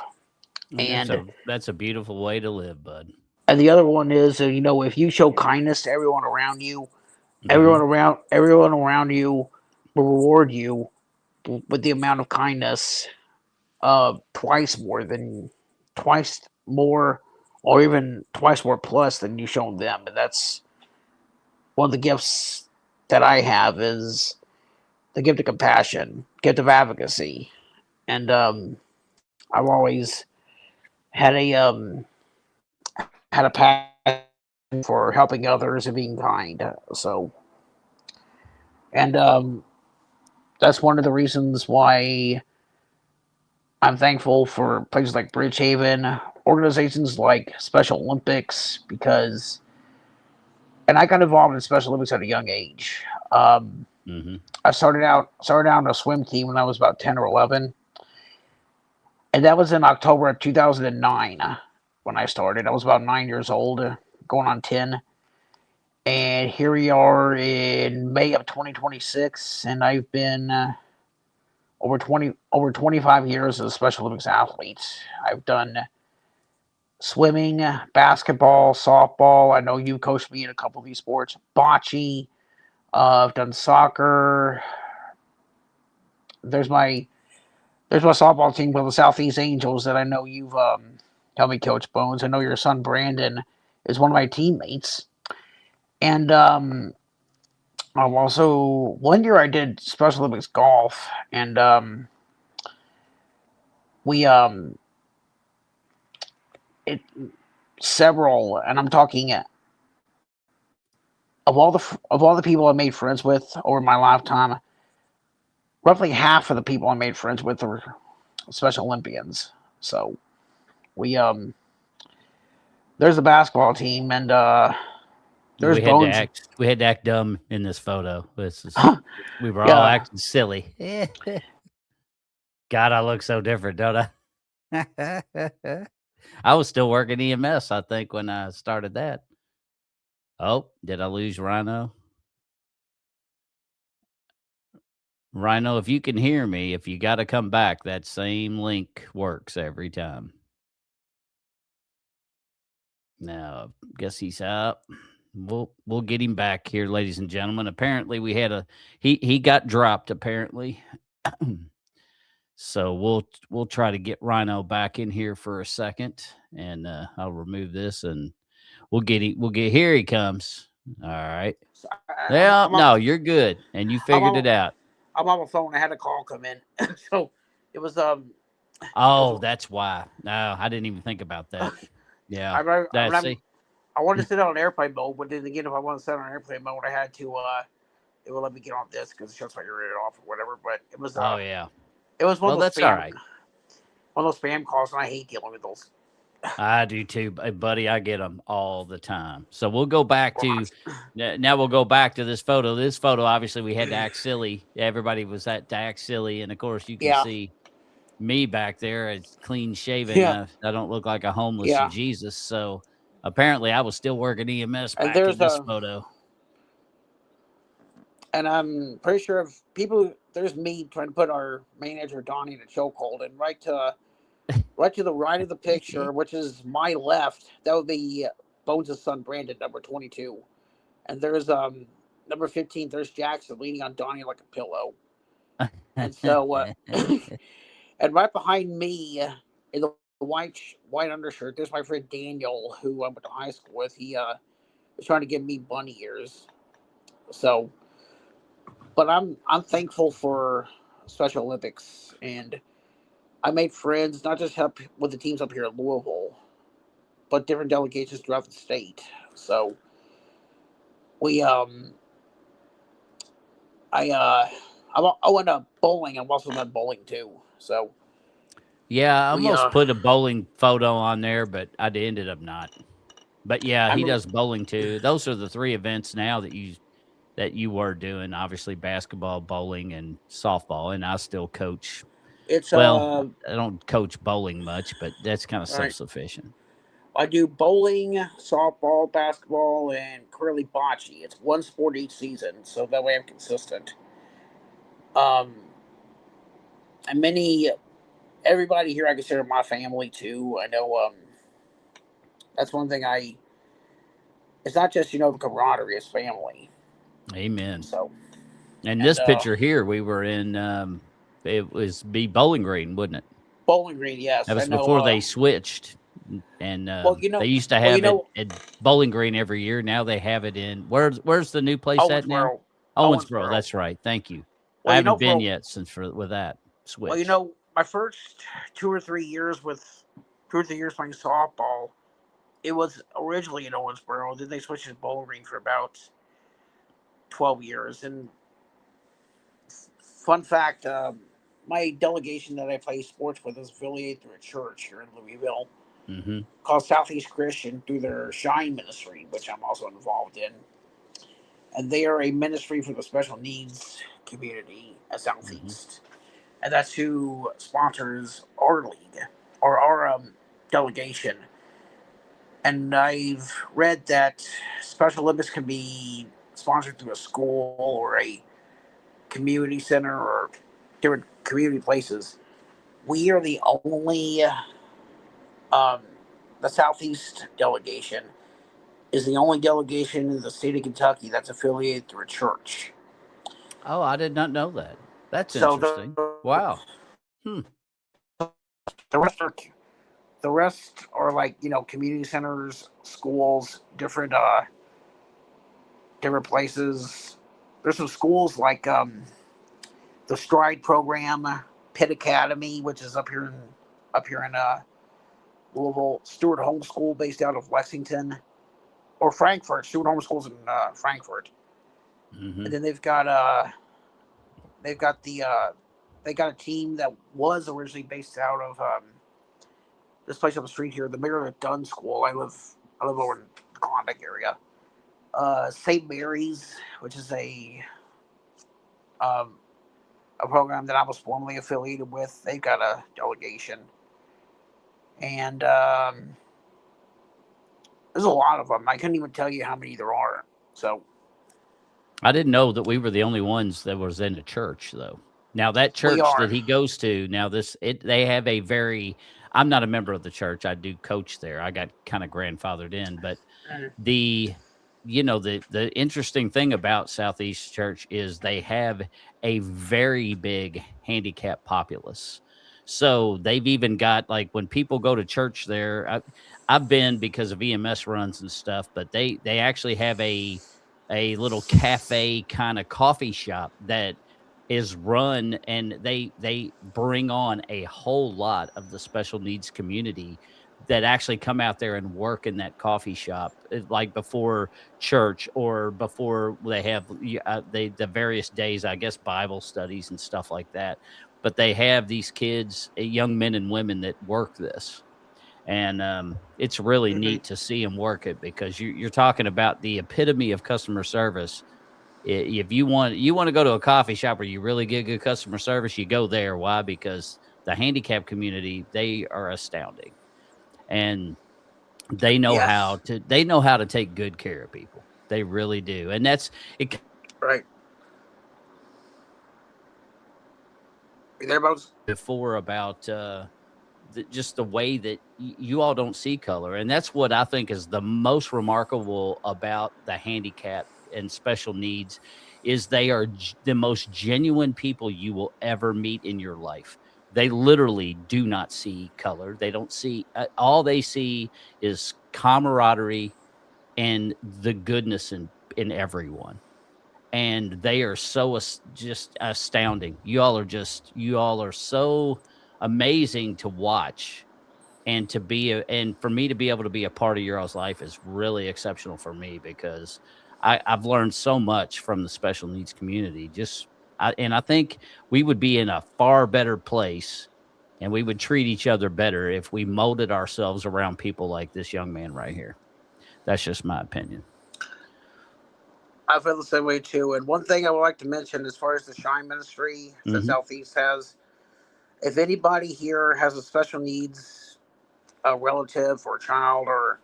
And And that's a beautiful way to live, bud. the other one is, if you show kindness to everyone around you, Hmm. everyone around you will reward you with the amount of kindness twice more, or even twice more plus than you shown them. And that's one of the gifts that I have is the gift of compassion, gift of advocacy, and I've always had a passion for helping others and being kind. So, and that's one of the reasons why I'm thankful for places like Bridgehaven, organizations like Special Olympics, because and I got involved in Special Olympics at a young age. Um, Mm-hmm. I started out on a swim team when I was about 10 or 11, and that was in October of 2009 when I started. I was about 9 years old, going on 10. And here we are in May of 2026, and I've been over 25 years as a Special Olympics athlete. I've done swimming, basketball, softball. I know you coached me in a couple of these sports. Bocce. I've done soccer. There's my there's my softball team called the Southeast Angels that I know you've helped me coach, Bones. I know your son Brandon is one of my teammates, and I've also one year I did Special Olympics golf, and we it several, and I'm talking of all the people I made friends with over my lifetime, roughly half of the people I made friends with were Special Olympians. So we there's a basketball team, and there's Bones. We had to act dumb in this photo. We were all Yeah, acting silly. God, I look so different, don't I? I was still working EMS, I think, when I started that. Oh, did I lose Rhino? Rhino, if you can hear me, if you got to come back, that same link works every time. Now, guess he's out. We'll get him back here, ladies and gentlemen. Apparently, we had he got dropped. Apparently, so we'll try to get Rhino back in here for a second, and I'll remove this, and we'll get here. He comes. All right. so Yeah, no, you're good, and you I'm figured on it out. I'm on my phone. I had a call come in, so it was it was Oh, that's why. No, I didn't even think about that. Yeah, that's see. I wanted to sit on airplane mode, but then again, if I want to sit on airplane mode, I had to it would let me get on this because it shows like you're it off or whatever. But Oh yeah. it was Well, that's all right. one of those spam calls, and I hate dealing with those. I do too, buddy. I get them all the time. So we'll go back to now. We'll go back to this photo. This photo, obviously, we had to act silly. Everybody was at to act silly, and of course, you can Yeah, see me back there. It's clean shaven. yeah, I don't look like a homeless yeah. Jesus. So apparently, I was still working EMS And back in this photo. and I'm pretty sure if people there's me trying to put our manager Donnie in a chokehold, and right to the right of the picture, which is my left, that would be Bones' son Brandon, number 22, and there's number 15. There's Jackson leaning on Donnie like a pillow, and so and right behind me in the white undershirt, there's my friend Daniel, who I went to high school with. He was trying to give me bunny ears, so. But I'm thankful for Special Olympics, and I made friends not just help with the teams up here at Louisville, but different delegations throughout the state. So we I went to bowling. I'm also done bowling too. So Yeah, I we almost put a bowling photo on there, but I ended up not. But yeah, I he mean does bowling too. Those are the three events now that you were doing. Obviously, basketball, bowling, and softball. And I still coach. it's Well, I don't coach bowling much, but that's kind of all self right. sufficient. I do bowling, softball, basketball, and currently bocce. It's one sport each season, so that way I'm consistent. Um, and many everybody here I consider my family too. I know that's one thing I. It's not just the camaraderie; it's family. Amen. So And and this picture here, we were in. It was be Bowling Green, wouldn't it? Bowling Green, That yes, I was know. before they switched, and Well, they used to have it at Bowling Green every year. Now they have it in where's the new place at now? Owensboro, Owensboro. Owensboro. That's right. Thank you. I Well, haven't been yet since for with that switch. my first 2 or 3 years with 2 or 3 years playing softball, it was originally in Owensboro. Then they switched to Bowling Green for about 12 years. And fun fact, my delegation that I play sports with is affiliated through a church here in Louisville Mm-hmm. called Southeast Christian through their Shine Ministry, which I'm also involved in. and they are a ministry for the special needs community at Mm-hmm. Southeast, and that's who sponsors our league or our delegation. And I've read that Special Olympics can be sponsored through a school or a community center or different community places. We are the only um, the Southeast delegation is the only delegation in the state of Kentucky that's affiliated through a church. Oh, I did not know that. That's So interesting. Wow. Hmm. the rest are like community centers, schools, different places. There's some schools like the Stride program, Pitt Academy, which is up here in Louisville, Stewart Homeschool based out of Lexington or Frankfurt. Stewart Homeschool's in Frankfurt, Mm-hmm. and then they've got they got a team that was originally based out of this place on the street here, the Mary Dunn School. I live over in the Klondike area. St. Mary's, which is um, a program that I was formerly affiliated with. They've got a delegation, and there's a lot of them. I couldn't even tell you how many there are. So I didn't know that we were the only ones that was in the church, though. Now that we church that are. he goes to, now this it they have a very. I'm not a member of the church. I do coach there. I got kind of grandfathered in, but Mm. the the interesting thing about Southeast Church is they have a very big handicap populace. So they've even got like when people go to church there, I've been because of EMS runs and stuff, but they actually have a little cafe kind of coffee shop that is run, and they bring on a whole lot of the special needs community that actually come out there and work in that coffee shop like before church or before they have the various days, I guess, Bible studies and stuff like that. But they have these kids, young men and women that work this, and it's really Mm-hmm. neat to see them work it because you're talking about the epitome of customer service. If you want to go to a coffee shop where you really get good customer service, you go there. Why? Because the handicap community, they are astounding, and Yes. they know how to take good care of people. They really do, and that's it. Right. You there, Bones? Before about just the way that you all don't see color, and that's what I think is the most remarkable about the handicap and special needs is they are the most genuine people you will ever meet in your life. They literally do not see color. They don't see all they see is camaraderie and the goodness in everyone, and they are so just astounding. You all are so amazing to watch, and and for me to be able to be a part of your all's life is really exceptional for me because I've learned so much from the special needs community. And I think we would be in a far better place, and we would treat each other better if we molded ourselves around people like this young man right here. That's just my opinion. I feel the same way too. And one thing I would like to mention, as far as the Shine Ministry that Hmm. Southeast has, if anybody here has a special needs a relative or child or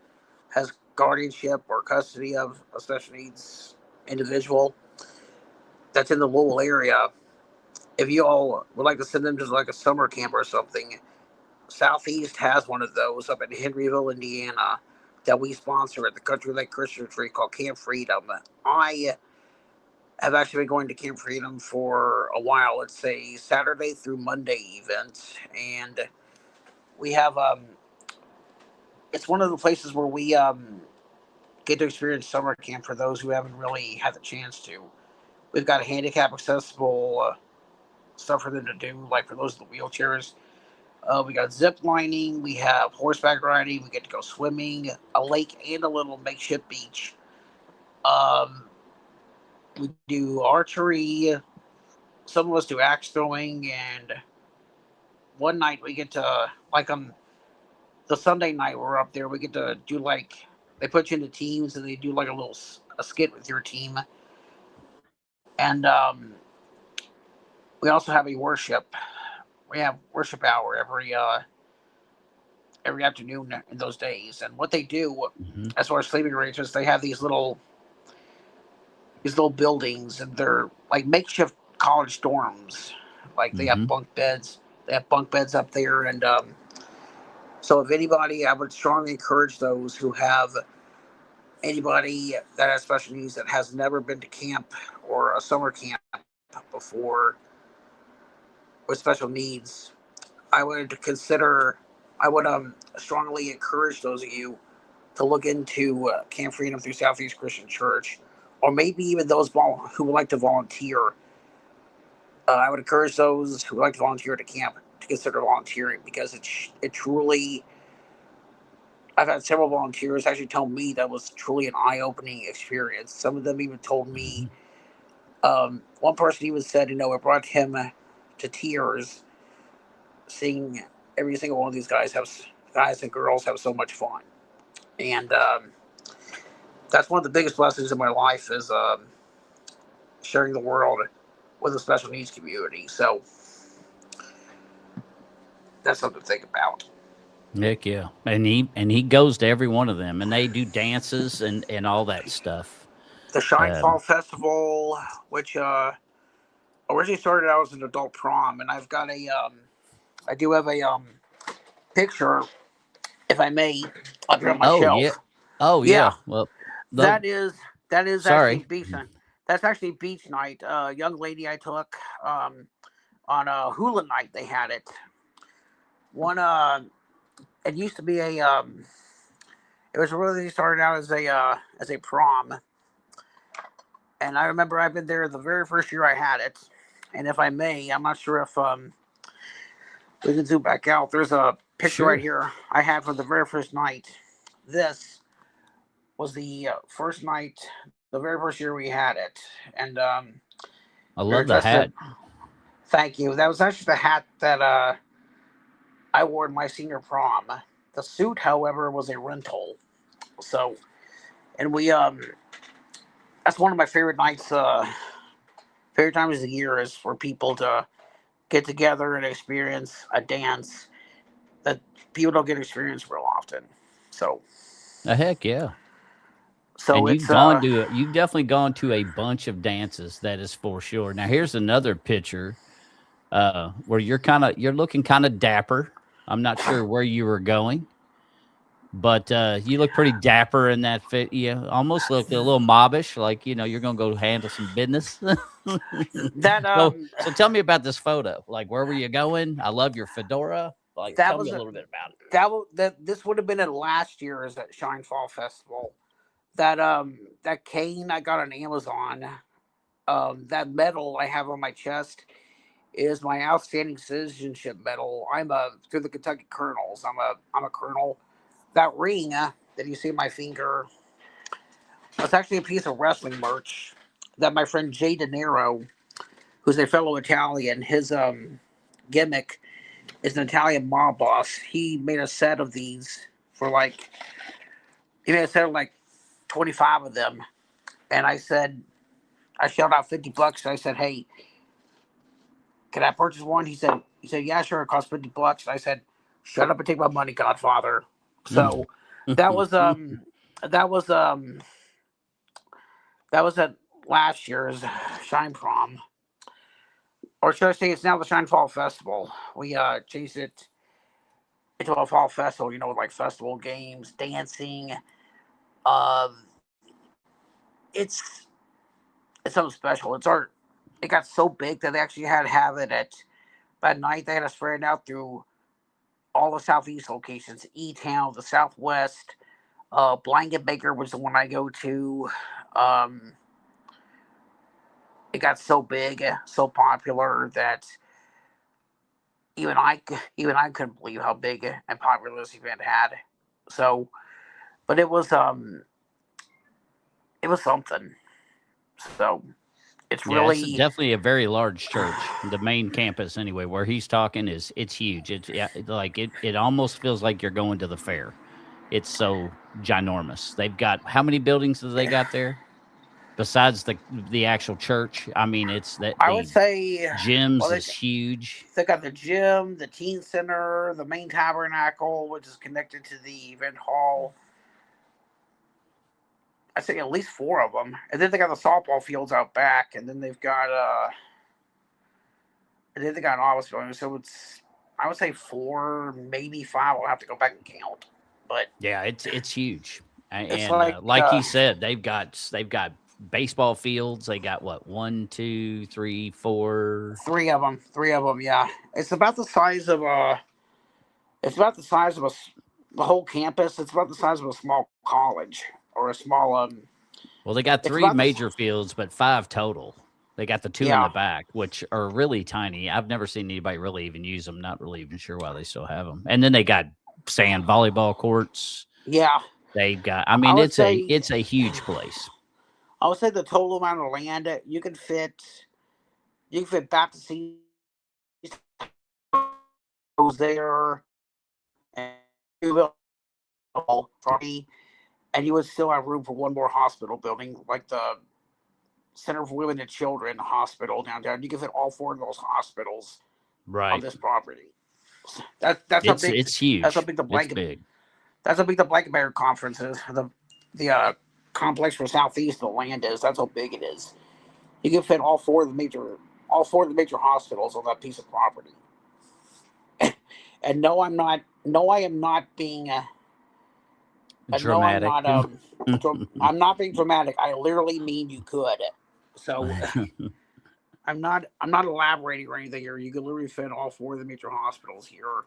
has guardianship or custody of a special needs individual that's in the Louisville area, if you all would like to send them to like a summer camp or something, Southeast has one of those up in Henryville, Indiana, that we sponsor at the Country Lake Christian Retreat called Camp Freedom. I have actually been going to Camp Freedom for a while. It's a Saturday through Monday event, and we have it's one of the places where we get to experience summer camp for those who haven't really had the chance to. We've got a handicap accessible stuff for them to do, like for those in the wheelchairs. We got zip lining, we have horseback riding, we get to go swimming, a lake and a little makeshift beach. Um, we do archery. Some of us do axe throwing, and one night we get to, like on the Sunday night we're up there, we get to do like, they put you into teams and they do like a skit with your team. And we also have a worship. We have worship hour every afternoon in those days. And what they do, Hmm. as far as sleeping arrangements, they have these little buildings, and they're like makeshift college dorms. Like they have Hmm. bunk beds. They have bunk beds up there, and so if anybody, I would strongly encourage those who have anybody that has special needs that has never been to camp or a summer camp before with special needs. I would consider. I would strongly encourage those of you to look into Camp Freedom through Southeast Christian Church, or maybe even those who would like to volunteer. I would encourage those who would like to volunteer at a camp to consider volunteering, because it truly. I've had several volunteers actually tell me that was truly an eye-opening experience. Some of them even told me. Hmm. One person even said, it brought him to tears seeing every single one of these guys and girls have so much fun. And that's one of the biggest blessings in my life is sharing the world with the special needs community. So that's something to think about. Heck yeah, and he goes to every one of them, and they do dances and all that stuff. The Shine Fall Um, Festival, which originally started out as an adult prom, and I do have a picture, if I may, up here on my oh yeah, shelf. oh Yeah, yeah. Well, the that is that is actually sorry. beach night. That's actually beach night. A young lady I took on a hula night. They had it. One it used to be a it was really started out as a prom, and I remember I've been there the very first year I had it. And if I may, I'm not sure if we can zoom back out. There's a picture right Sure, here I had from the very first night. This was the first night, the very first year we had it, and I we were love the dressed in. hat. Thank you. That was actually the hat that I wore in my senior prom. The suit, however, was a rental. So, and we that's one of my favorite nights. Favorite times of the year is for people to get together and experience a dance that people don't get to experience real often. So, Heck yeah. so And it's you've definitely gone to a bunch of dances, that is for sure. Now here's another picture where you're looking kind of dapper. I'm not sure where you were going, but you look pretty dapper in that fit. You almost look a little mobbish, like you're gonna go handle some business. that So tell me about this photo. Like, where were you going? I love your fedora. Like, that tell me was a little bit about it. that this would have been at last year's at Shine Fall Festival. That cane I got on Amazon. That medal I have on my chest is my outstanding citizenship medal. I'm a through the Kentucky Colonels. I'm a colonel. That ring that you see on my finger was actually a piece of wrestling merch that my friend Jay De Niro, who's a fellow Italian, his gimmick is an Italian mob boss. He made a set of these for he made a set of like 25 of them, and I shelled out $50. I said, hey, can I purchase one? He said, yeah, sure. It costs $50. And I said, shut up and take my money, Godfather. So that was that was that was at last year's Shine Prom, or should I say, it's now the Shine Fall Festival. We changed it into a fall festival. With like festival games, dancing. Uh, it's it's something special. It got so big that they actually had to have it at that night. They had to spread it out through all the southeast locations, E Town, the Southwest. Blanket Baker was the one I go to. Um, it got so big, so popular that even I couldn't believe how big and popular this event had. So, but it was something. So it's Yeah, it's really definitely a very large church. The main campus, anyway, where he's talking it's huge. It's yeah, like it almost feels like you're going to the fair. It's so ginormous. They've got how many buildings do they got there? besides the actual church? I mean, it's that I would the say, well, gyms is huge. they got the gym, the teen center, the main tabernacle, which is connected to the event hall. I say at least four of them, and then they got the softball fields out back, and then they got an office building. So it's, I would say four, maybe five. I'll have to go back and count, but Yeah, it's huge. it's And like like you said, they've got baseball fields. They got what, one, two, three, four. three of them. Three of them. Yeah, it's about the size of a. It's about the size of the whole campus. It's about the size of a small college or a small. Well, they got It's three about the. major fields, but five total. They got the two in the Yeah, back, which are really tiny. I've never seen anybody really even use them. Not really even sure why they still have them. And then they got sand volleyball courts. yeah. They've got. I I mean, would it's a say. it's a huge place. I would say the total amount of land you can fit. You can fit Baptist goes there, and and you would still have room for one more hospital building, like the Center for Women and Children Hospital downtown. You can fit all four of those hospitals on Right. this property. That's how big. It's That's how huge. big the It's blanket. big. That's how big the Blanket Bear Conference is. The complex for southeast of the land is. That's how big it is. You can fit all four of the major hospitals on that piece of property. And no, I'm not. No, I am not being. And no, I'm Dramatic. not. I'm not being dramatic. I literally mean you could. So I'm not elaborating or anything here. You could literally fit all four of the major hospitals here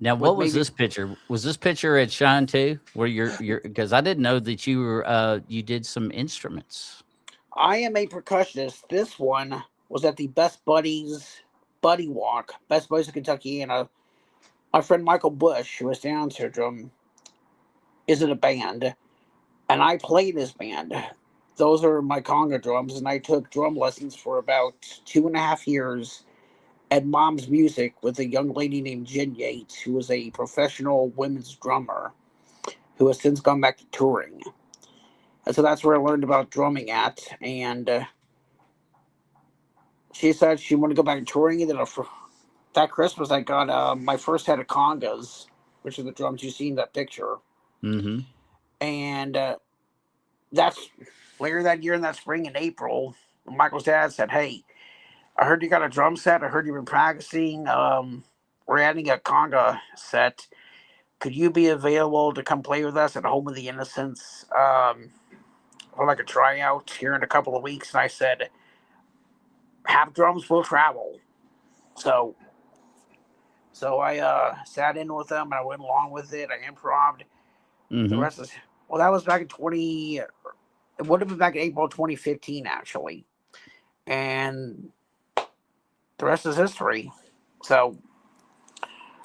Now, with what was maybe. this picture? Was this picture at Shine too? Where you're because I didn't know that you did some instruments. I am a percussionist. This one was at the Best Buddies Buddy Walk, Best Buddies of Kentucky, and my friend Michael Bush, who has Down syndrome, is in a band, and I played his band. Those are my conga drums, and I took drum lessons for about 2.5 years at Mom's Music with a young lady named Jen Yates, who was a professional women's drummer who has since gone back to touring. And so that's where I learned about drumming at. And she said she wanted to go back to touring. And then that Christmas, I got my first set of congas, which are the drums you see in that picture. Mm-hmm. And that's later that year in that spring in April, Michael's dad said, "Hey, I heard you got a drum set. I heard you've been practicing. We're adding a conga set. Could you be available to come play with us at Home of the Innocents for like a tryout here in a couple of weeks?" And I said, "Have drums, will travel." So, so I sat in with them and I went along with it. I improved. The Mm-hmm. rest is, well, that was back in 20. It would have been back in April 2015 actually, and the rest is history. So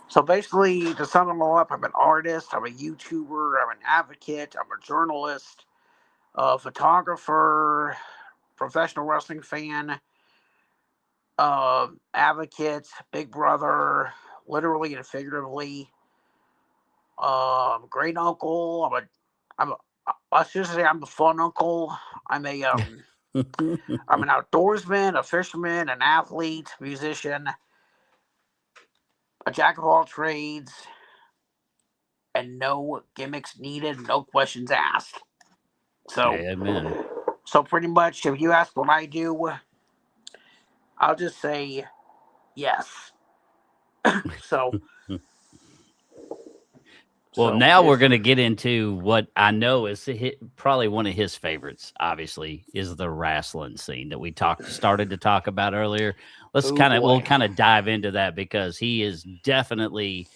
So basically, to sum them all up, I'm an artist, I'm a YouTuber, I'm an advocate, I'm a journalist, a photographer, professional wrestling fan, advocate, big brother, literally and figuratively, great uncle. I'm a, let's just say I'm a fun uncle. I'm a, I'm an outdoorsman, a fisherman, an athlete, musician, a jack of all trades, and no gimmicks needed, no questions asked. So, Amen. so pretty much, if you ask what I do, I'll just say yes. So, Well, so now we're it's going to get into what I know is probably one of his favorites. Obviously, is the wrestling scene that we started to talk about earlier. oh We'll boy, kind of dive into that because he is definitely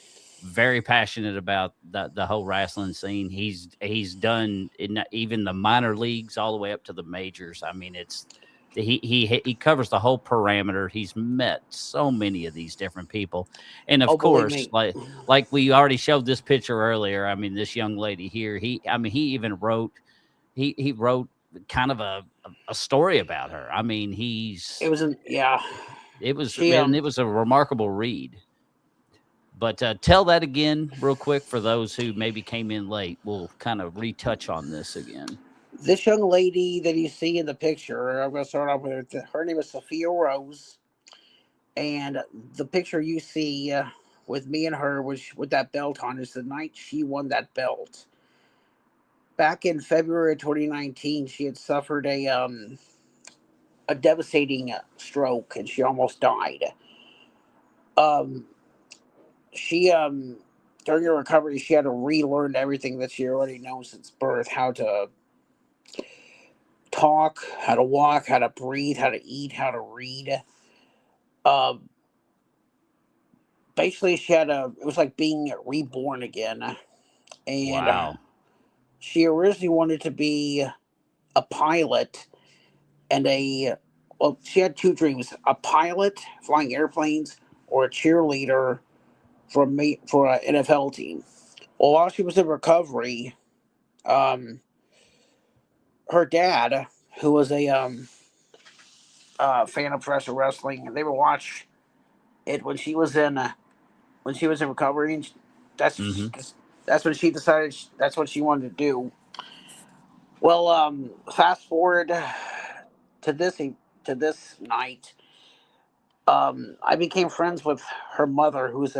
very passionate about the whole wrestling scene. He's done in even the minor leagues all the way up to the majors. I mean, he covers the whole parameter. He's met so many of these different people, and of oh believe course, me, like we already showed this picture earlier. I mean, this young lady here, he even wrote, he wrote kind of a story about her. I mean, it was in yeah. She it was a remarkable read. But tell that again real quick for those who maybe came in late. We'll kind of retouch on this again. This young lady that you see in the picture, I'm going to start off with her. Her name is Sophia Rose, and the picture you see with me and her was with that belt on is the night she won that belt. Back in February 2019, she had suffered a devastating stroke, and she almost died. Um, she During her recovery, she had to relearn everything that she already knows since birth: how to talk, how to walk, how to breathe, how to eat, how to read. Um, Basically, she had a. It was like being reborn again, and Wow. she originally wanted to be a pilot and a. Well, she had two dreams: a pilot flying airplanes, or a cheerleader for an NFL team. Well, while she was in recovery, um, her dad, who was a fan of professional wrestling, they would watch it when she was in recovery, and Mm-hmm. that's when she decided that's what she wanted to do. Well, fast forward to this night, I became friends with her mother, who's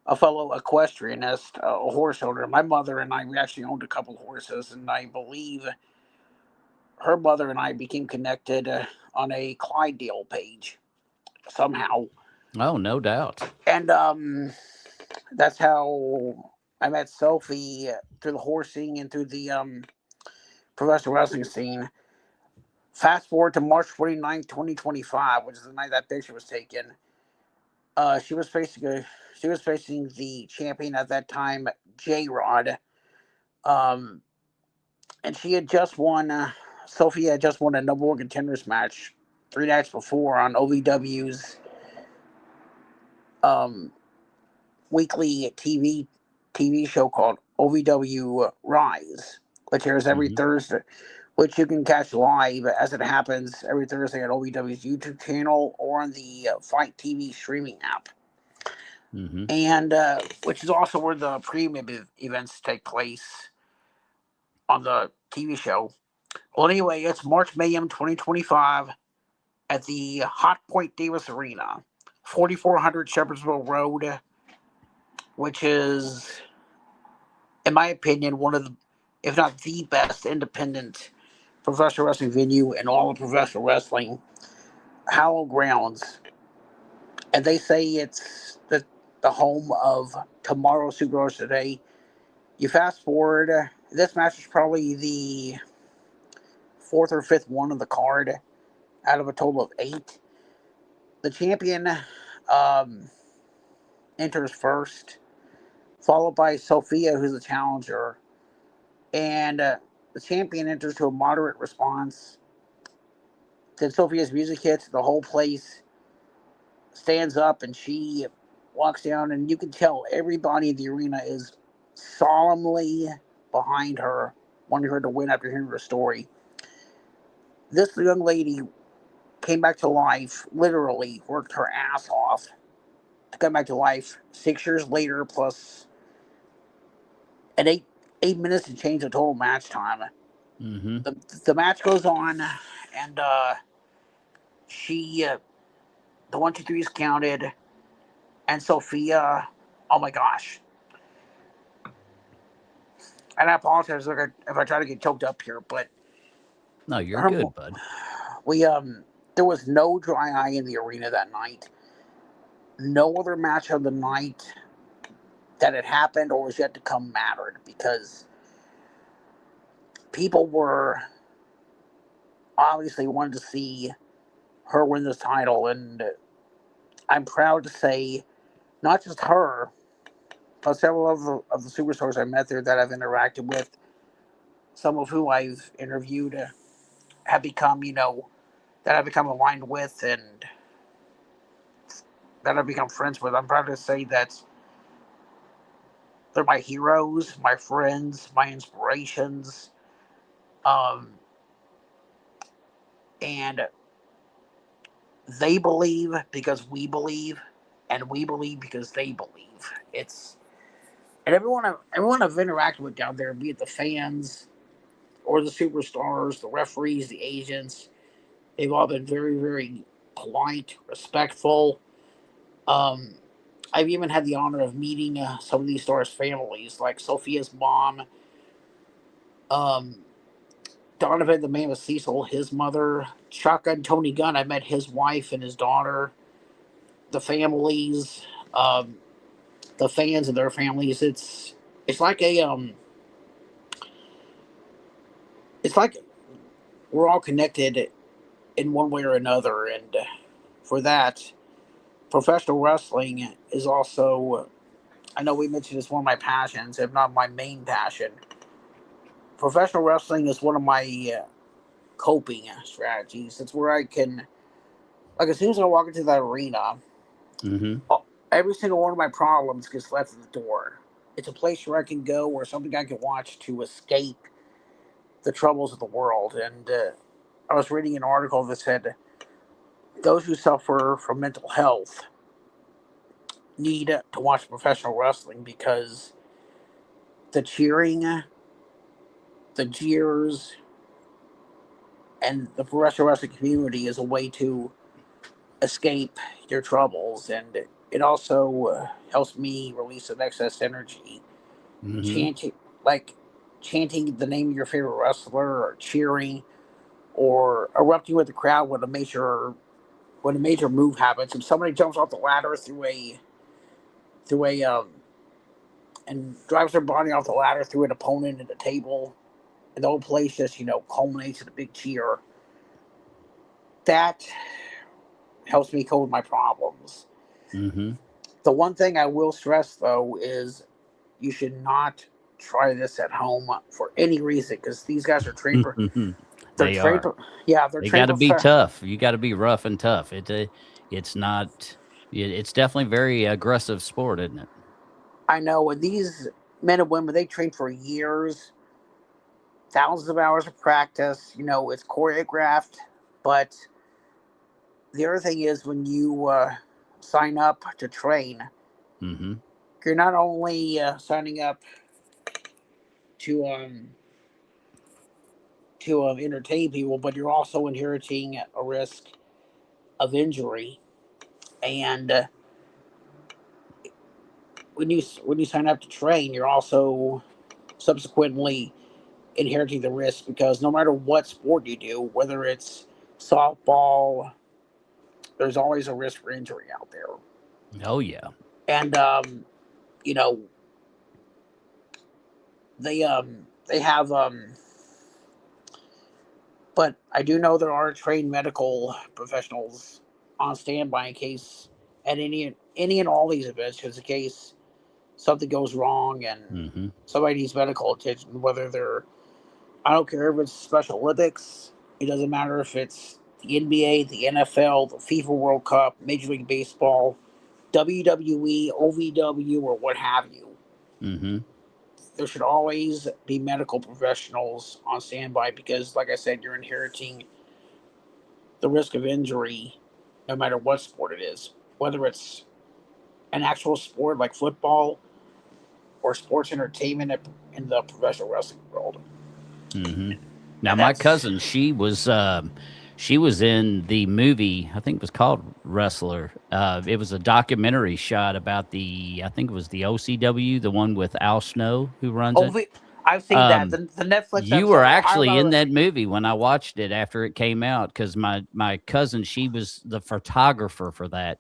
a fellow equestrianist, a horse owner. My mother and I, we actually owned a couple horses, and I believe her mother and I became connected on a Clydesdale page somehow, Oh, no doubt. and that's how I met Sophie through the horsing and through the professional wrestling scene. Fast forward to March 29th, 2025, which is the night that picture was taken. Uh, she was facing a, she was facing the champion at that time, J Rod, um, and she had just won. Sophie had just won a number one contenders match 3 nights before on OVW's um, weekly TV show called OVW Rise, which airs every Mm-hmm. Thursday, which you can catch live as it happens every Thursday on OVW's YouTube channel or on the Fight TV streaming app. Mm-hmm. And which is also where the premium events take place on the TV show. Well, anyway, it's March Mayhem 2025 at the Hot Point Davis Arena, 4400 Shepherdsville Road, which is, in my opinion, one of the, if not the best independent professional wrestling venue in all of professional wrestling, hallowed grounds. And they say it's the home of tomorrow's Superstars today. You fast forward, this match is probably the fourth or fifth one of the card out of a total of eight. The champion um, enters first, followed by Sophia, who's the challenger. And the champion enters to a moderate response. Then Sophia's music hits, the whole place stands up, and she walks down, and you can tell everybody in the arena is solemnly behind her, wanting her to win after hearing her story. This young lady came back to life, literally worked her ass off to come back to life 6 years later, plus an 8 minutes to change the total match time. Mm-hmm. The, the match goes on, and she, the 1, 2, 3 is counted, and Sophia, oh my gosh. And I apologize if I try to get choked up here, but No, you're her, good, bud. we, there was no dry eye in the arena that night. No other match of the night that had happened or was yet to come mattered because people were obviously wanted to see her win this title, and I'm proud to say not just her, but several of the superstars I met there that I've interacted with, some of who I've interviewed, have become, that I've become aligned with and that I've become friends with. I'm proud to say that they're my heroes, my friends, my inspirations, um, and they believe because we believe, and we believe because they believe. It's and everyone I've interacted with down there, be it the fans, or the superstars, the referees, the agents. They've all been very, very polite, respectful. Um, I've even had the honor of meeting some of these stars' families, like Sophia's mom, um, Donovan, the man with Cecil, his mother, Shotgun Tony Gunn. I met his wife and his daughter, the families, um, the fans and their families. It's like a it's like we're all connected in one way or another, and for that, professional wrestling is also. I know we mentioned it's one of my passions, if not my main passion. Professional wrestling is one of my coping strategies. It's where I can, like, as soon as I walk into that arena, Mm-hmm. every single one of my problems gets left at the door. It's a place where I can go, or something I can watch to escape the troubles of the world. And I was reading an article that said those who suffer from mental health need to watch professional wrestling because the cheering, the jeers, and the professional wrestling community is a way to escape your troubles. And it also helps me release some excess energy. Mm-hmm. Chanting, like chanting the name of your favorite wrestler, or cheering, or erupting with the crowd when a major move happens. If somebody jumps off the ladder through a and drives their body off the ladder through an opponent and a table, and the whole place just culminates in a big cheer. That helps me cope with my problems. Mm-hmm. The one thing I will stress though is you should not try this at home for any reason because these guys are trained. They're They trained. are. Yeah, they're They got trained. to be tough. You got to be rough and tough. It's not. It's definitely very aggressive sport, isn't it? I know, and these men and women they train for years, thousands of hours of practice. It's choreographed. But the other thing is when you sign up to train, Mm-hmm. you're not only signing up to entertain people, but you're also inheriting a risk of injury. And when you sign up to train, you're also subsequently inheriting the risk because no matter what sport you do, whether it's softball, there's always a risk for injury out there. Oh yeah. And you know, they have but I do know there are trained medical professionals on standby in case at any and all these events, just in case something goes wrong and Mm-hmm. somebody needs medical attention. Whether they're, I don't care if it's Special Olympics. It doesn't matter if it's the NBA, the NFL, the FIFA World Cup, Major League Baseball, WWE, OVW, or what have you. Mm-hmm. There should always be medical professionals on standby because, like I said, you're inheriting the risk of injury no matter what sport it is. Whether it's an actual sport like football or sports entertainment in the professional wrestling world. Mm-hmm. Now, And my that's, cousin, she was in the movie. I think it was called Wrestler. It was a documentary shot about I think it was the OCW, the one with Al Snow who runs it. OV, I've seen that. Um, The Netflix you were episode, Ohio actually Valley in that Wrestling. movie when I watched it after it came out because my cousin, she was the photographer for that.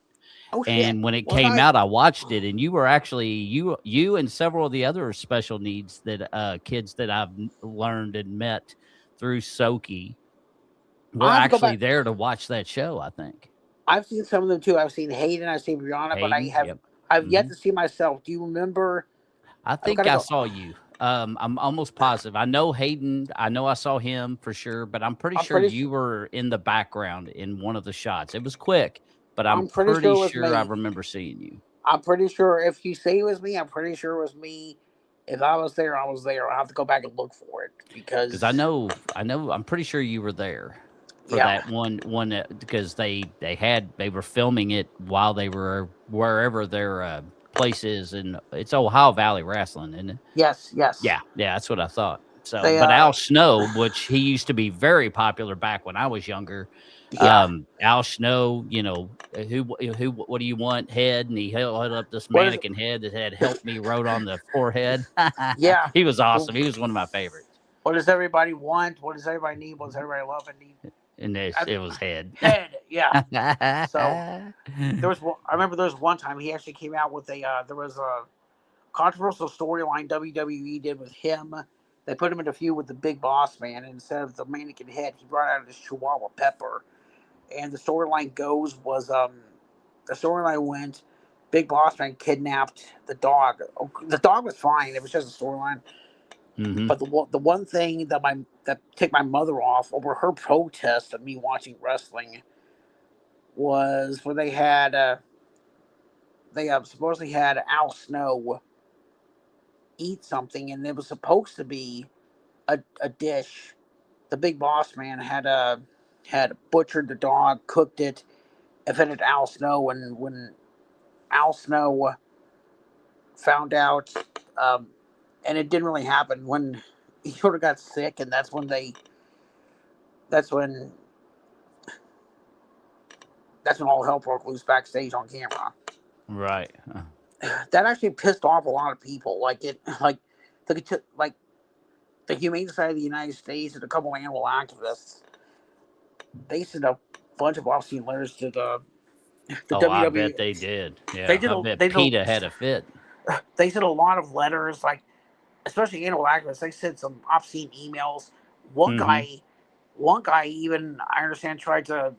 Oh, shit. And when it Was came I? out, I watched it, and you were actually you and several of the other special needs that kids that I've learned and met through Soki were I'll have to go actually back. there to watch that show. I think I've seen some of them too. I've seen Hayden, I've seen Brianna, but Hayden. Yep. I've yet Hmm. to see myself. Do you remember? I I've got think to I go. saw you. I'm almost positive. I know Hayden. I know I saw him for sure, but I'm pretty I'm sure pretty sure. you were in the background in one of the shots. It was quick, but I'm I'm pretty sure pretty it was sure I me. remember seeing you. I'm pretty sure if you say it was me, I'm pretty sure it was me. If I was there, I was there. I'll have to go back and look for it Because because I'm pretty sure you were there for yeah, that one because they were filming it while they were wherever their place is, and it's Ohio Valley Wrestling, isn't it? yes, yes. Yeah, yeah, that's what I thought. So, They but Al Snow, which he used to be very popular back when I was younger. yeah. Al Snow, what do you want? Head, and he held up this What is mannequin head that had "Help Me" wrote on the forehead. yeah. He was awesome. He was one of my favorites. What does everybody want? What does everybody need? What does everybody love and need? And it was Head. Head, yeah. So I remember there was one time he actually came out with there was a controversial storyline WWE did with him. They put him in a feud with the Big Boss Man, and instead of the mannequin head, he brought out his Chihuahua Pepper. And the storyline the storyline went, Big Boss Man kidnapped the dog. The dog was fine. It was just a storyline. Mm-hmm. But the one thing that ticked my mother off over her protest of me watching wrestling was when they supposedly had Al Snow eat something, and it was supposed to be a dish. The Big Boss Man had butchered the dog, cooked it, and fed it to Al Snow. And when Al Snow found out, and it didn't really happen, when he sort of got sick, and that's when all hell broke loose backstage on camera. Right. That actually pissed off a lot of people. Like the Humane Society of the United States and a couple animal activists, they sent a bunch of obscene letters to the Oh, I WWE. bet they did. They Yeah, did I a bet they did PETA had a fit. they sent a lot of letters, like especially animal activists. They sent some obscene emails. One Mm-hmm. guy, one guy even I understand tried to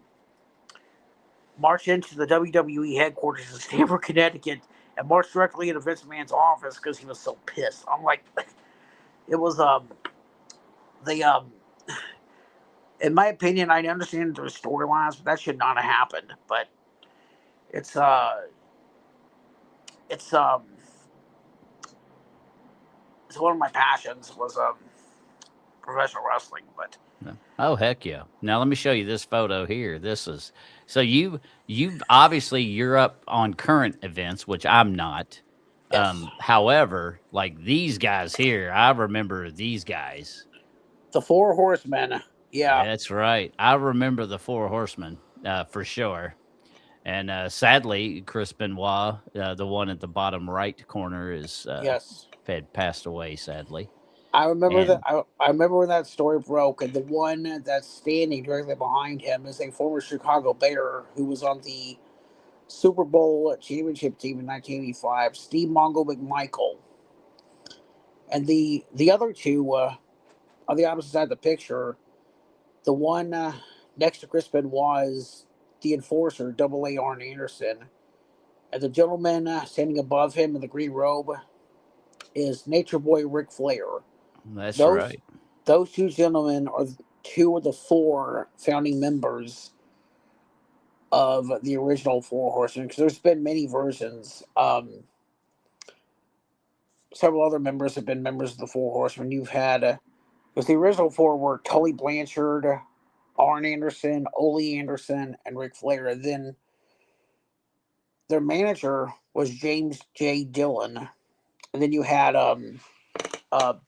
march into the WWE headquarters in Stamford, Connecticut, and march directly into Vince McMahon's office because he was so pissed. I'm like, it was they in my opinion, I understand there's storylines, but that should not have happened. But it's it's um it's one of my passions was professional wrestling. But No. Oh, heck yeah. Now let me show you this photo here. This is so you obviously you're up on current events, which I'm not. yes, However, like these guys here, I remember these guys. the Four Horsemen. Yeah, That's right. I remember the Four Horsemen for sure. And sadly, Chris Benoit, the one at the bottom right corner, is yes. had passed away. Sadly, I remember that. and I remember when that story broke, and the one that's standing directly behind him is a former Chicago Bear who was on the Super Bowl championship team in 1985, Steve Mongo McMichael, and the other two on the opposite side of the picture. The one next to Chris Benoit is the enforcer, Double A Arn Anderson, and the gentleman standing above him in the green robe is Nature Boy Ric Flair. that's Those right. those two gentlemen are two of the four founding members of the original Four Horsemen, because there's been many versions. Several other members have been members of the Four Horsemen. You've had because the original four were Tully Blanchard, Arn Anderson, Ole Anderson, and Ric Flair. And then their manager was James J. Dillon. And then you had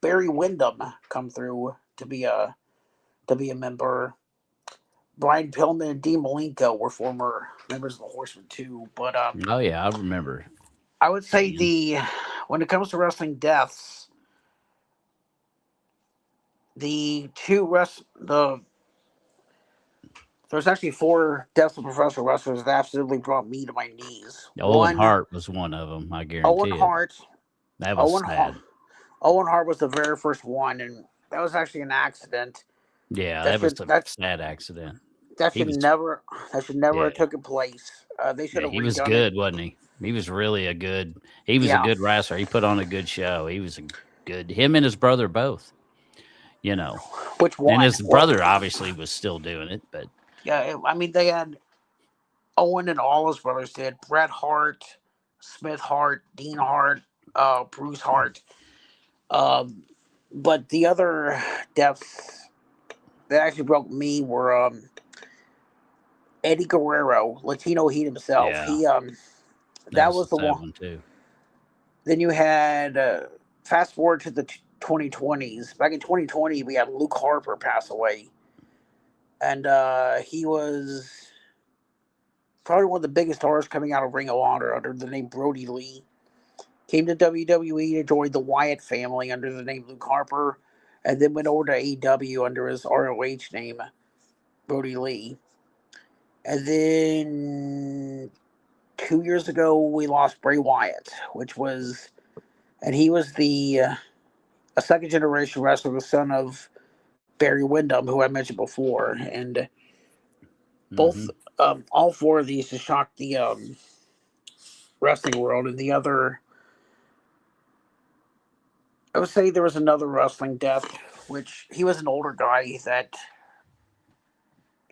Barry Windham come through to be a member. Brian Pillman and Dean Malenko were former members of the Horsemen too. But Oh yeah, I remember. I would say And when it comes to wrestling deaths, the two rest the there's actually four deaths of professional wrestlers that absolutely brought me to my knees. Owen One, Hart was one of them. I Owen guarantee it. Hart. That was Owen Hart. sad. Owen Hart was the very first one, and that was actually an accident. Yeah, That that was should a that sad accident. that He should was, never that should never yeah, have taken place. They should yeah, have he was redone it. good, wasn't he? He was really a good. He was a Yeah, good wrestler. He put on a good show. He was a good. Him and his brother both. You know, which and one? his Well, brother obviously was still doing it, but yeah, I mean they had Owen and all his brothers did. Bret Hart, Smith Hart, Dean Hart, Bruce Hart. Um, but the other deaths that actually broke me were Eddie Guerrero, Latino Heat himself. yeah, He that that was a was the sad one. one too. Then you had fast forward to the 2020s. Back in 2020, we had Luke Harper pass away. And he was probably one of the biggest stars coming out of Ring of Honor under the name Brody Lee. Came to WWE to join the Wyatt family under the name Luke Harper, and then went over to AEW under his ROH name, Brody Lee. And then 2 years ago, we lost Bray Wyatt, and he was a second generation wrestler, the son of Barry Windham, who I mentioned before. And both, all four of these just shocked the wrestling world. And the other, I would say there was another wrestling death, which he was an older guy that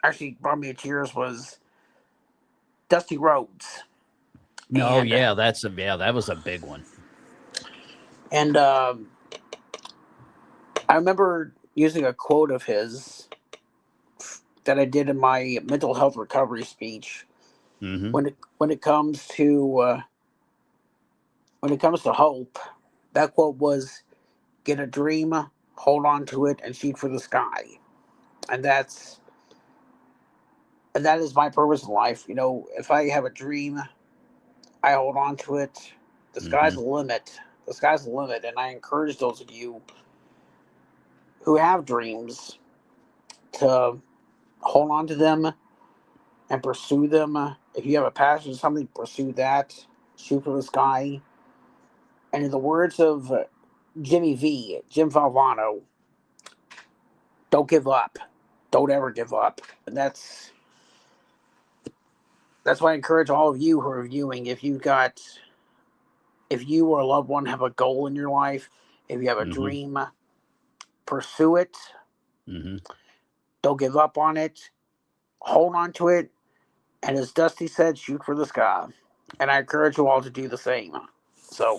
actually brought me to tears, was Dusty Rhodes. No, and, yeah, that was a big one. And I remember using a quote of his that I did in my mental health recovery speech. When it comes to hope, that quote was, "Get a dream, hold on to it, and shoot for the sky." And that is my purpose in life. You know, if I have a dream, I hold on to it. The sky's the limit. The sky's the limit. And I encourage those of you who have dreams to hold on to them and pursue them. If you have a passion for something, pursue that. Shoot for the sky. And in the words of Jim Valvano, don't give up. Don't ever give up. And that's why I encourage all of you who are viewing, if you or a loved one have a goal in your life, if you have a dream, pursue it. Don't give up on it. Hold on to it. And as Dusty said, shoot for the sky. And I encourage you all to do the same. So,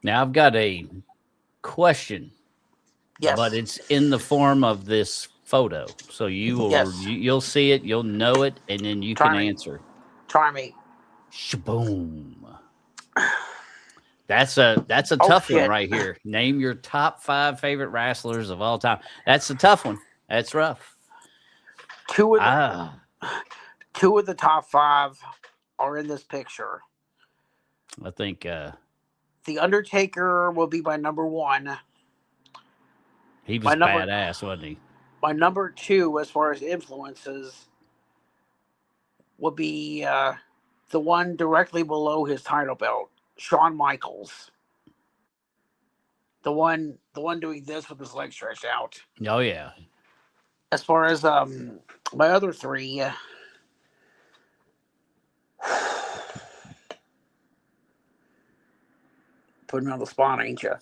now I've got a question. yes. But it's in the form of this photo. So you'll see it, you'll know it, and then you can answer. Try me. Shaboom. That's a tough one right here. Name your top 5 favorite wrestlers of all time. That's a tough one. That's rough. Two of the top 5 are in this picture. I think The Undertaker will be my number 1. He was badass, wasn't he? My number 2, as far as influences, would be the one directly below his title belt, Shawn Michaels. The one doing this with his legs stretched out. Oh yeah. As far as my other 3, putting me on the spot, ain't you?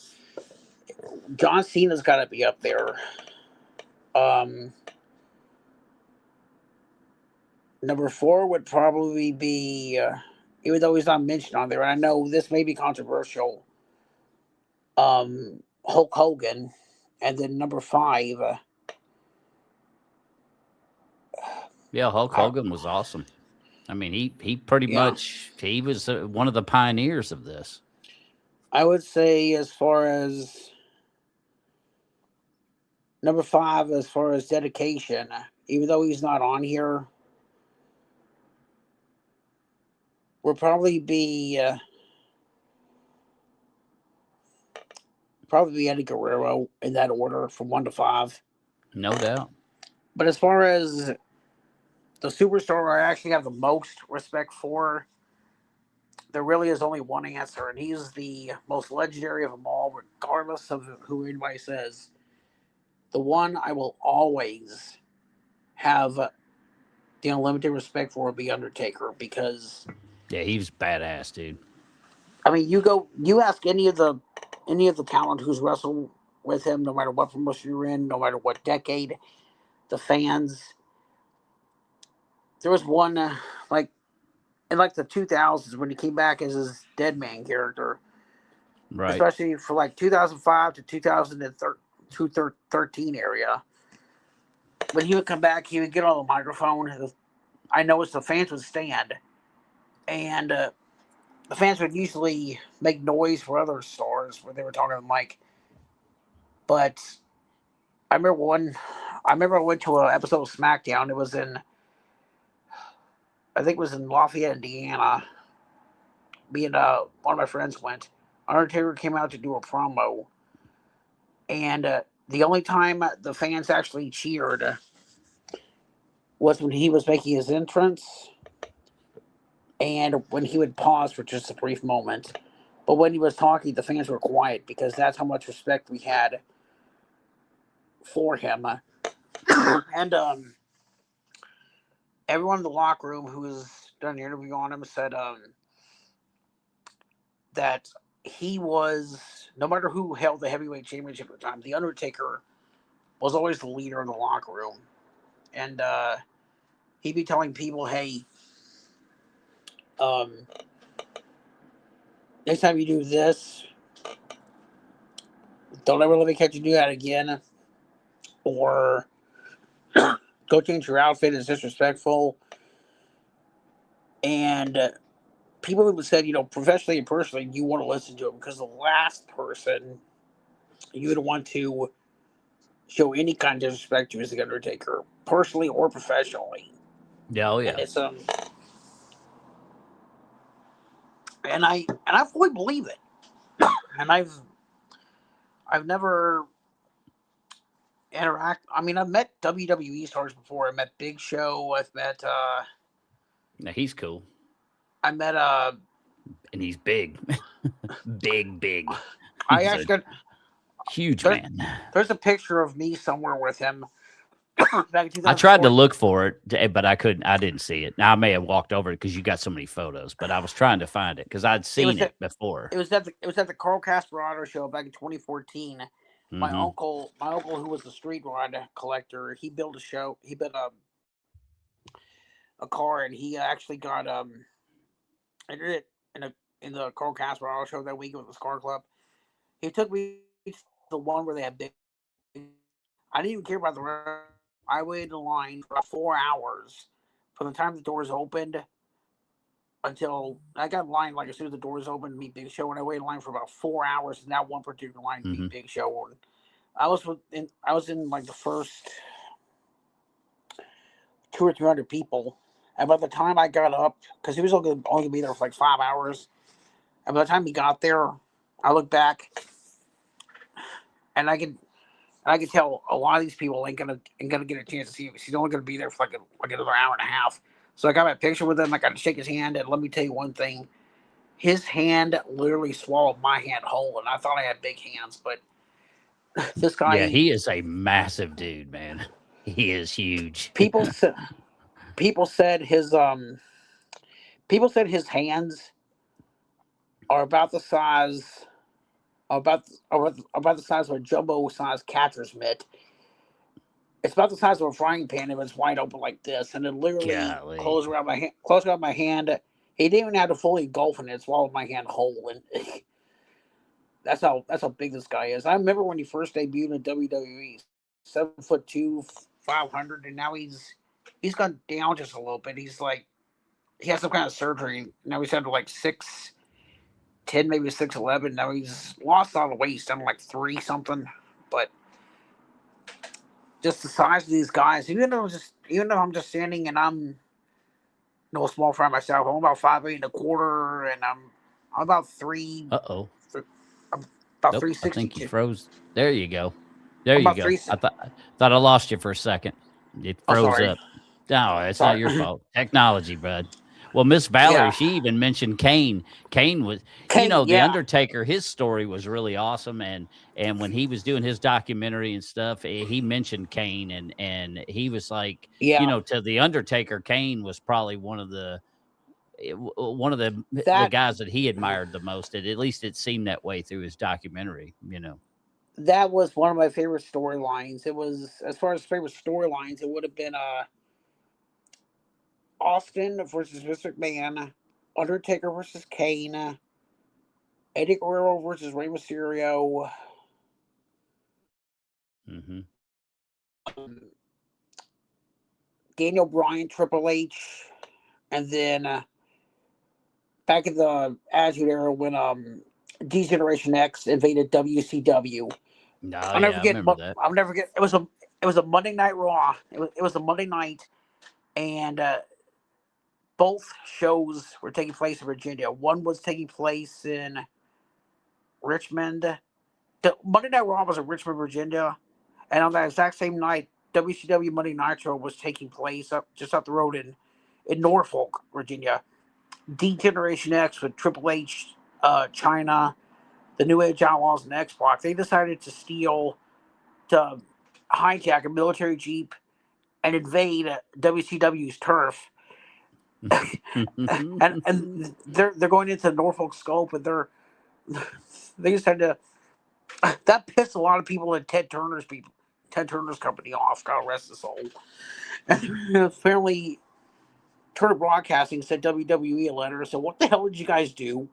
John Cena's got to be up there. Number 4 would probably be, even though he's not mentioned on there, and I know this may be controversial, Hulk Hogan. And then number 5. Yeah, Hulk Hogan was awesome. I mean, he pretty much, he was one of the pioneers of this. I would say as far as number 5, as far as dedication, even though he's not on here, will probably be Eddie Guerrero, in that order from 1 to 5. No doubt. But as far as the superstar I actually have the most respect for, there really is only one answer, and he's the most legendary of them all, regardless of who anybody says. The one I will always have the unlimited respect for will be Undertaker, because he was badass, dude. I mean, you ask any of the talent who's wrestled with him, no matter what promotion you're in, no matter what decade, the fans. There was one in the 2000s when he came back as his Dead Man character, right? Especially for 2005 to 2013 area. When he would come back, he would get on the microphone. I noticed the fans would stand, and the fans would usually make noise for other stars when they were talking to the mic. But I remember one. I remember I went to an episode of SmackDown. It was in, I think it was in Lafayette, Indiana. Me and one of my friends went. Undertaker came out to do a promo, and the only time the fans actually cheered was when he was making his entrance, and when he would pause for just a brief moment. But when he was talking, the fans were quiet because that's how much respect we had for him. And everyone in the locker room who was done an interview on him said that he was, no matter who held the heavyweight championship at the time, the Undertaker was always the leader in the locker room. And he'd be telling people, hey, um, next time you do this, don't ever let me catch you do that again. Or go change your outfit, it's disrespectful. And people would said, professionally and personally, you want to listen to him because the last person you would want to show any kind of disrespect to is the Undertaker, personally or professionally. Yeah, oh And yeah. it's and I fully believe it. And I've never I mean, I've met WWE stars before. I met Big Show. Now he's cool. I met And he's big. big. I He's a actually got huge there's, man. there's a picture of me somewhere with him back in I tried to 2004. look for it, but I didn't see it. Now I may have walked over it because you got so many photos, but I was trying to find it because I'd It was seen at, it before. it was at the Carl Casperato show back in 2014. Hmm. My uncle who was a street rod collector, he built a show. He built a car, and he actually got entered it in the Carl Casperato show that week with the Scar Club. He took me to the one where they had big. I didn't even care about the rest. I waited in line for about 4 hours from the time the doors opened until I got in line. Like as soon as the doors opened to meet Big Show, and I waited in line for about 4 hours in that one particular line to meet Hmm. Big Show. And I was in like the first two or three hundred people, and by the time I got up, because he was only gonna be there for like 5 hours, and by the time he got there, I looked back and I could tell a lot of these people ain't gonna get a chance to see him. He's only gonna be there for like another hour and a half. So I got my picture with him. I got to shake his hand, and let me tell you one thing: his hand literally swallowed my hand whole, and I thought I had big hands, but this Yeah, guy, he is a massive dude, man. He is huge. people said people said his people said his hands are about the size about the size of a jumbo size catcher's mitt. It's about the size of a frying pan if it's wide open like this, and it literally Golly. closed around my hand. He didn't even have to fully engulf in it; it swallowed my hand whole, and that's how big this guy is. I remember when he first debuted in WWE, 7'2", 500, and now he's gone down just a little bit. He's like he has some kind of surgery. Now he's down to like 6'10", maybe 6'11". Now he's lost all the weight. He's down to like 3 something, but just the size of these guys. Even though I'm just standing and I'm no small fry myself. I'm about 5'8" and a quarter, and I'm about Uh-oh. I'm about Nope. I 360. think you froze. There you go. There I'm you about go. three. I thought I lost you for a second. It Oh, froze sorry, up. No, it's not sorry. your fault. Technology, bud. Well, Miss Valerie, Yeah, she even mentioned Kane. Kane was, Kane. the Yeah, Undertaker, his story was really awesome. And when he was doing his documentary and stuff, he mentioned Kane and he was like, yeah. to the Undertaker, Kane was probably one of the That guys that he admired the most. At least it seemed that way through his documentary. that was one of my favorite storylines. It was as far as favorite storylines, it would have been Austin versus Vince McMahon, Undertaker versus Kane, Eddie Guerrero versus Rey Mysterio, Hmm. Daniel Bryan, Triple H, and then back in the Attitude Era when D Generation X invaded WCW. Oh I'll never yeah, I forget. remember that. I'll never forget. It was a Monday Night Raw. It was a Monday night, and both shows were taking place in Virginia. One was taking place in Richmond. The Monday Night Raw was in Richmond, Virginia, and on that exact same night, WCW Monday Nitro was taking place just up the road in Norfolk, Virginia. D Generation X with Triple H, China, the New Age Outlaws, and X-Pac. They decided to hijack a military jeep and invade WCW's turf. And they're going into Norfolk Scope, and they just had to. That pissed a lot of people at Ted Turner's company off. God rest his soul. And apparently, Turner Broadcasting sent WWE a letter. So what the hell did you guys do?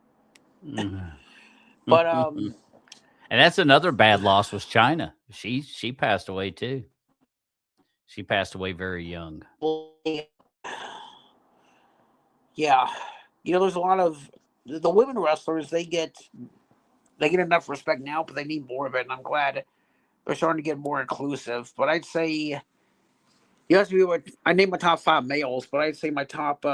But And that's another bad loss was China. She passed away too. She passed away very young. yeah, there's a lot of the women wrestlers. They get enough respect now, but they need more of it. And I'm glad they're starting to get more inclusive. But I'd say you asked me what I named my top five males, but I'd say my top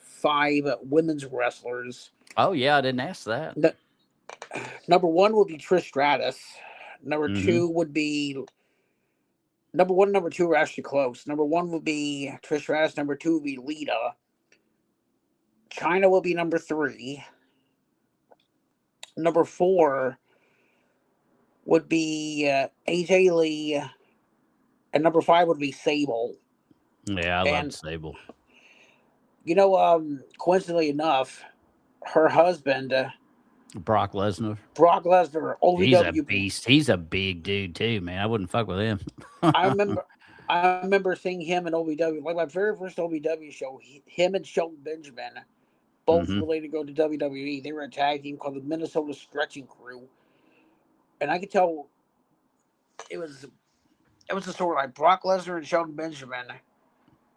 five women's wrestlers. Oh yeah, I didn't ask that. Number one would be Trish Stratus. Number Hmm. two would be number one. Number two are actually close. Number one would be Trish Stratus. Number two would be Lita. China will be number three. Number four would be AJ Lee, and number five would be Sable. Yeah, I loved And Sable. coincidentally enough, her husband, Brock Lesnar. Brock Lesnar, He's a OVW. beast. He's a big dude too, man. I wouldn't fuck with him. I remember, I remember seeing him in OVW, like my very first OVW show. Him and Shelton Benjamin, both Hmm. related to go to WWE. They were a tag team called the Minnesota Stretching Crew, and I could tell it was a sort of like Brock Lesnar and Shelton Benjamin.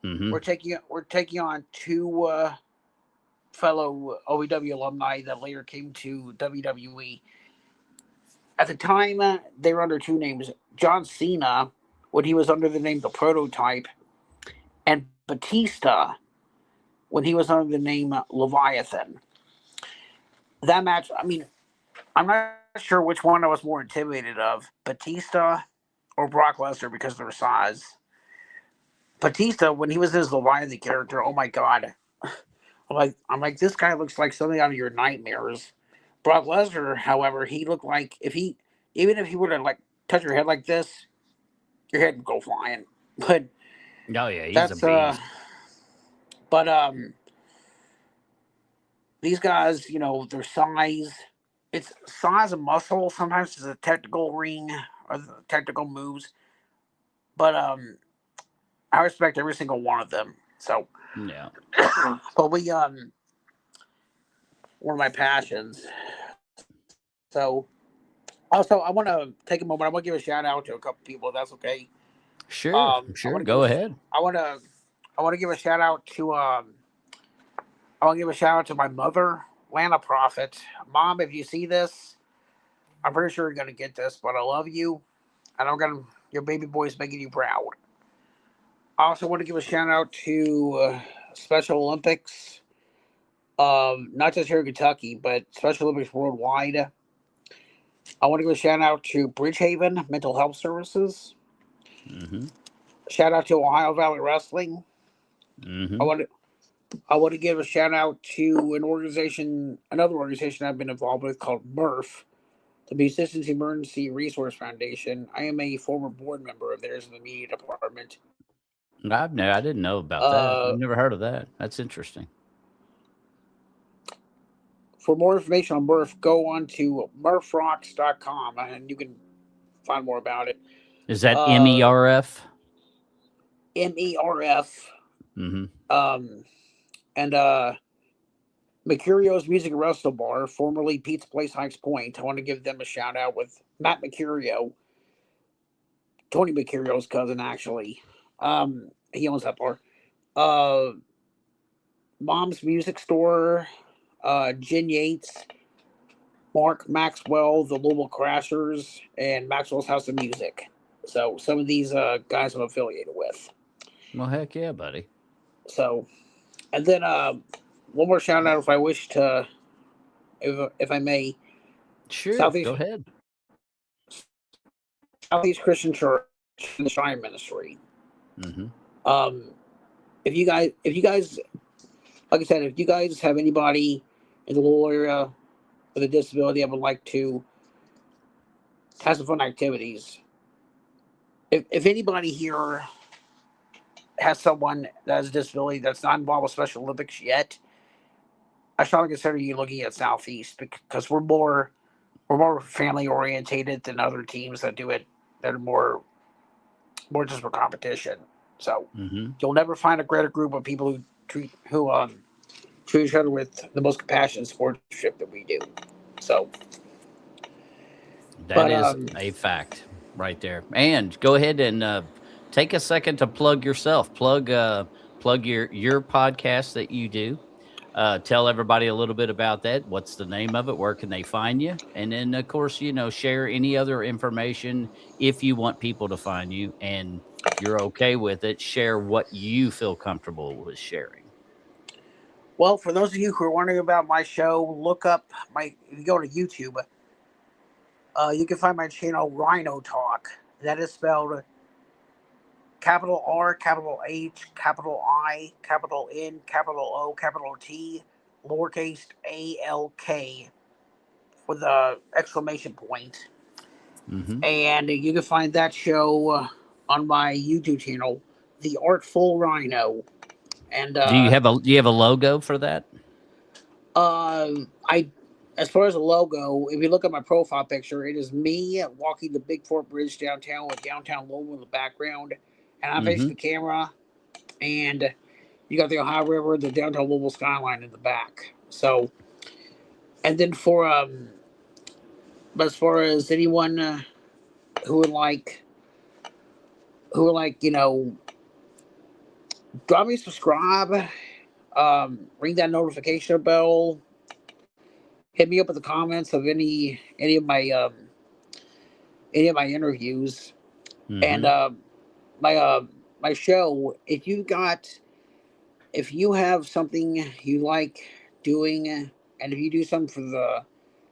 Hmm. We're taking on two fellow OVW alumni that later came to WWE. At the time, they were under two names: John Cena, when he was under the name The Prototype, and Batista, when he was under the name Leviathan. That match, I mean, I'm not sure which one I was more intimidated of, Batista or Brock Lesnar, because of their size. Batista, when he was his Leviathan character, oh my god, I'm like, this guy looks like something out of your nightmares. Brock Lesnar, however, he looked like even if he were to like touch your head like this, your head would go flying. But Oh yeah, he's a that's beast. but these guys, their size, it's size and muscle. Sometimes it's a technical ring or the technical moves, but I respect every single one of them. So, Yeah. but one of my passions. So, also, I want to take a moment. I want to give a shout out to a couple people. If that's okay. Sure. I Sure. want to give Go ahead. I want to give a shout out to I want to give a shout out to my mother, Rhino Proffitt. Mom, if you see this, I'm pretty sure you're gonna get this, but I love you, and I'm gonna your baby boy is making you proud. I also want to give a shout out to Special Olympics, not just here in Kentucky, but Special Olympics worldwide. I want to give a shout out to Bridgehaven Mental Health Services. Hmm. Shout out to Ohio Valley Wrestling. I Hmm. want to I want to give a shout out to another organization I've been involved with called MRF, the Musicians Emergency Resource Foundation. I am a former board member of theirs in the media department. I didn't know about that. Uh, I've never heard of that. That's interesting. for more information on MRF, go on to murphrocks.com and you can find more about it. Is that Uh, MERF? MERF. Hmm. Um, and Mercurio's Music and Resto Bar, formerly Pizza Place Hikes Point. I want to give them a shout out with Matt Mercurio, Tony Mercurio's cousin, actually. He owns that bar. Uh, Mom's Music Store, Jen Yates, Mark Maxwell, the Louisville Crashers, and Maxwell's House of Music. So some of these guys I'm affiliated with. Well, heck yeah, buddy. So, and then one more shout out if I wish to, if I may, Sure, Southeast go ahead. Southeast Christian Church, the Shrine Ministry. Mm-hmm. If you guys, like I said, if you guys have anybody in the Louisville area with a disability that would like to have some fun activities, if anybody here has someone that has a disability that's not involved with Special Olympics yet, I strongly consider you looking at Southeast because we're more family orientated than other teams that do it that are more just for competition. So Mm-hmm. you'll never find a greater group of people who treat each other with the most compassion and sportsmanship that we do. So, That but is a fact right there. And go ahead and take a second to plug yourself. Plug your podcast that you do. Tell everybody a little bit about that. What's the name of it? Where can they find you? And then, of course, share any other information if you want people to find you and you're okay with it. Share what you feel comfortable with sharing. well, for those of you who are wondering about my show, look up if you go to YouTube, you can find my channel Rhino Talk. That is spelled capital R, capital H, capital I, capital N, capital O, capital T, lowercase ALK with the exclamation point. Mm-hmm. And you can find that show on my YouTube channel, The Artful Rhino. And Do you have a logo for that? I, as far as a logo, if you look at my profile picture, it is me walking the Big Fort Bridge downtown with downtown Louisville in the background, and I'm facing Mm-hmm. the camera, and you got the Ohio River, the downtown Louisville skyline in the back. So, and then but as far as anyone who would like, drop me a subscribe, ring that notification bell, hit me up in the comments of any of my interviews, and Mm-hmm. my my show. If you have something you like doing, and if you do something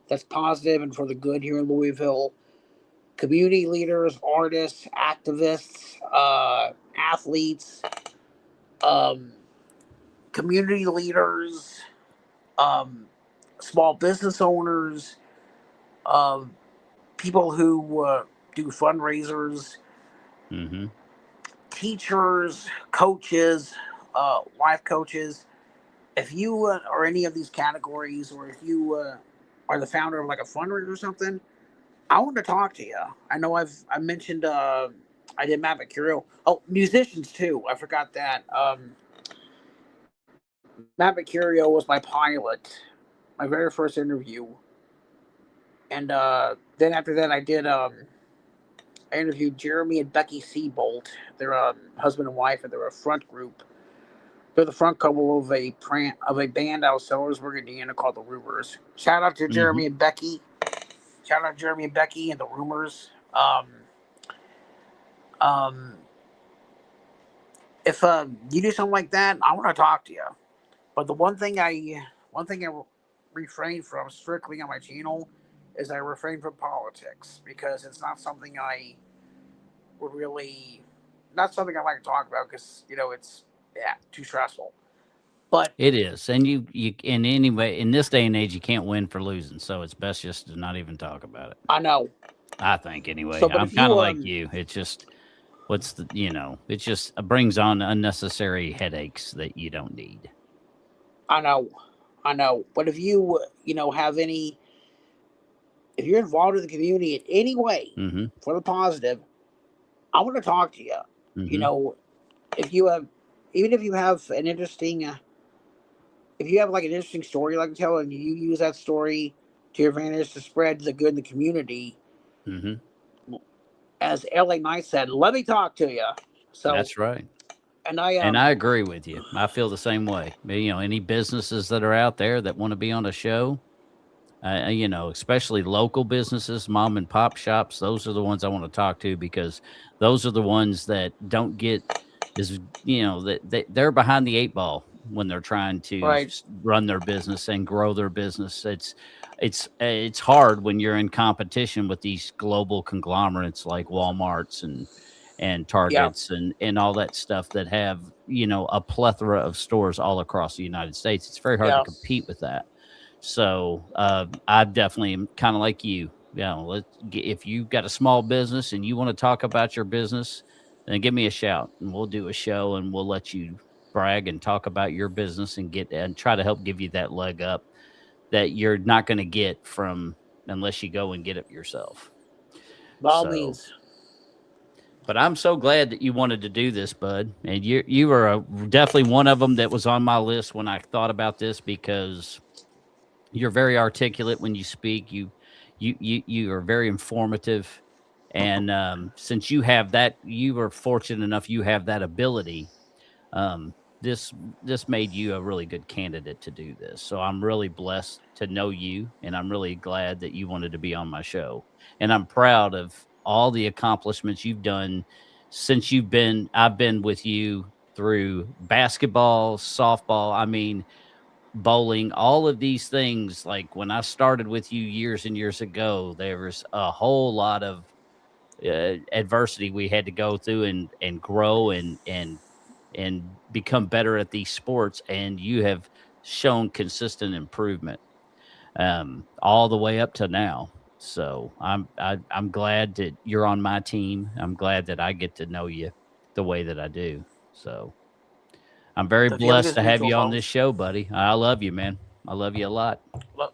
that's positive and for the good here in Louisville, community leaders, artists, activists, athletes, um, community leaders, um, small business owners, um, people who do fundraisers, Mm-hmm. teachers, coaches, life coaches. If you are any of these categories, or if you are the founder of like a fundraiser or something, I want to talk to you. I know I mentioned I did Matt Mercurio. Oh, musicians too. I forgot that. Matt Mercurio was my pilot, my very first interview, and then after that I interviewed Jeremy and Becky Seabolt. They're a husband and wife, and they're a front group. They're the front couple of a band out of Sellersburg, Indiana called the Rumors. Shout out to Mm-hmm. Jeremy and Becky. Shout out to Jeremy and Becky and the Rumors. Um, if you do something like that, I want to talk to you. But the one thing I refrain from strictly on my channel is I refrain from politics because it's not something I would really, not something I like to talk about because it's too stressful. But It is, and you in anyway in this day and age you can't win for losing, so it's best just to not even talk about it. I know. I think anyway. So, but I'm if kind you of like you. It's just it just brings on unnecessary headaches that you don't need. I know, I know. But if you have if you're involved in the community in any way Mm-hmm. for the positive, I want to talk to you. You Mm-hmm. know, if you have, even if you have an interesting, if you have like an interesting story you like to tell, and you use that story to your advantage to spread the good in the community, Mm-hmm. as LA Knight said, let me talk to you. So, That's right. And I And I agree with you. I feel the same way. Any businesses that are out there that want to be on a show, especially local businesses, mom and pop shops, those are the ones I want to talk to because those are the ones that don't get is, that they're behind the eight ball when they're trying to right, run their business and grow their business. It's hard when you're in competition with these global conglomerates like Walmarts and yeah, Targets and all that stuff that have, a plethora of stores all across the United States. It's very hard to yeah. compete with that. So I definitely am kind of like you. If you've got a small business and you want to talk about your business, then give me a shout and we'll do a show and we'll let you brag and talk about your business and get and try to help give you that leg up that you're not going to get from unless you go and get it yourself. By all So, means. but I'm so glad that you wanted to do this, bud. And you were definitely one of them that was on my list when I thought about this because you're very articulate when you speak. You are very informative, and since you have that, you are fortunate enough you have that ability. Um, this made you a really good candidate to do this. So I'm really blessed to know you, and I'm really glad that you wanted to be on my show. And I'm proud of all the accomplishments you've done since I've been with you through basketball, softball. I mean, bowling, all of these things. Like when I started with you years and years ago, there was a whole lot of adversity we had to go through and grow and become better at these sports. And you have shown consistent improvement all the way up to now. So I'm glad that you're on my team. I'm glad that I get to know you the way that I do. So I'm very The feeling blessed is to have mutual, you on this Bones. show, buddy. I love you, man. I love you a lot. Look,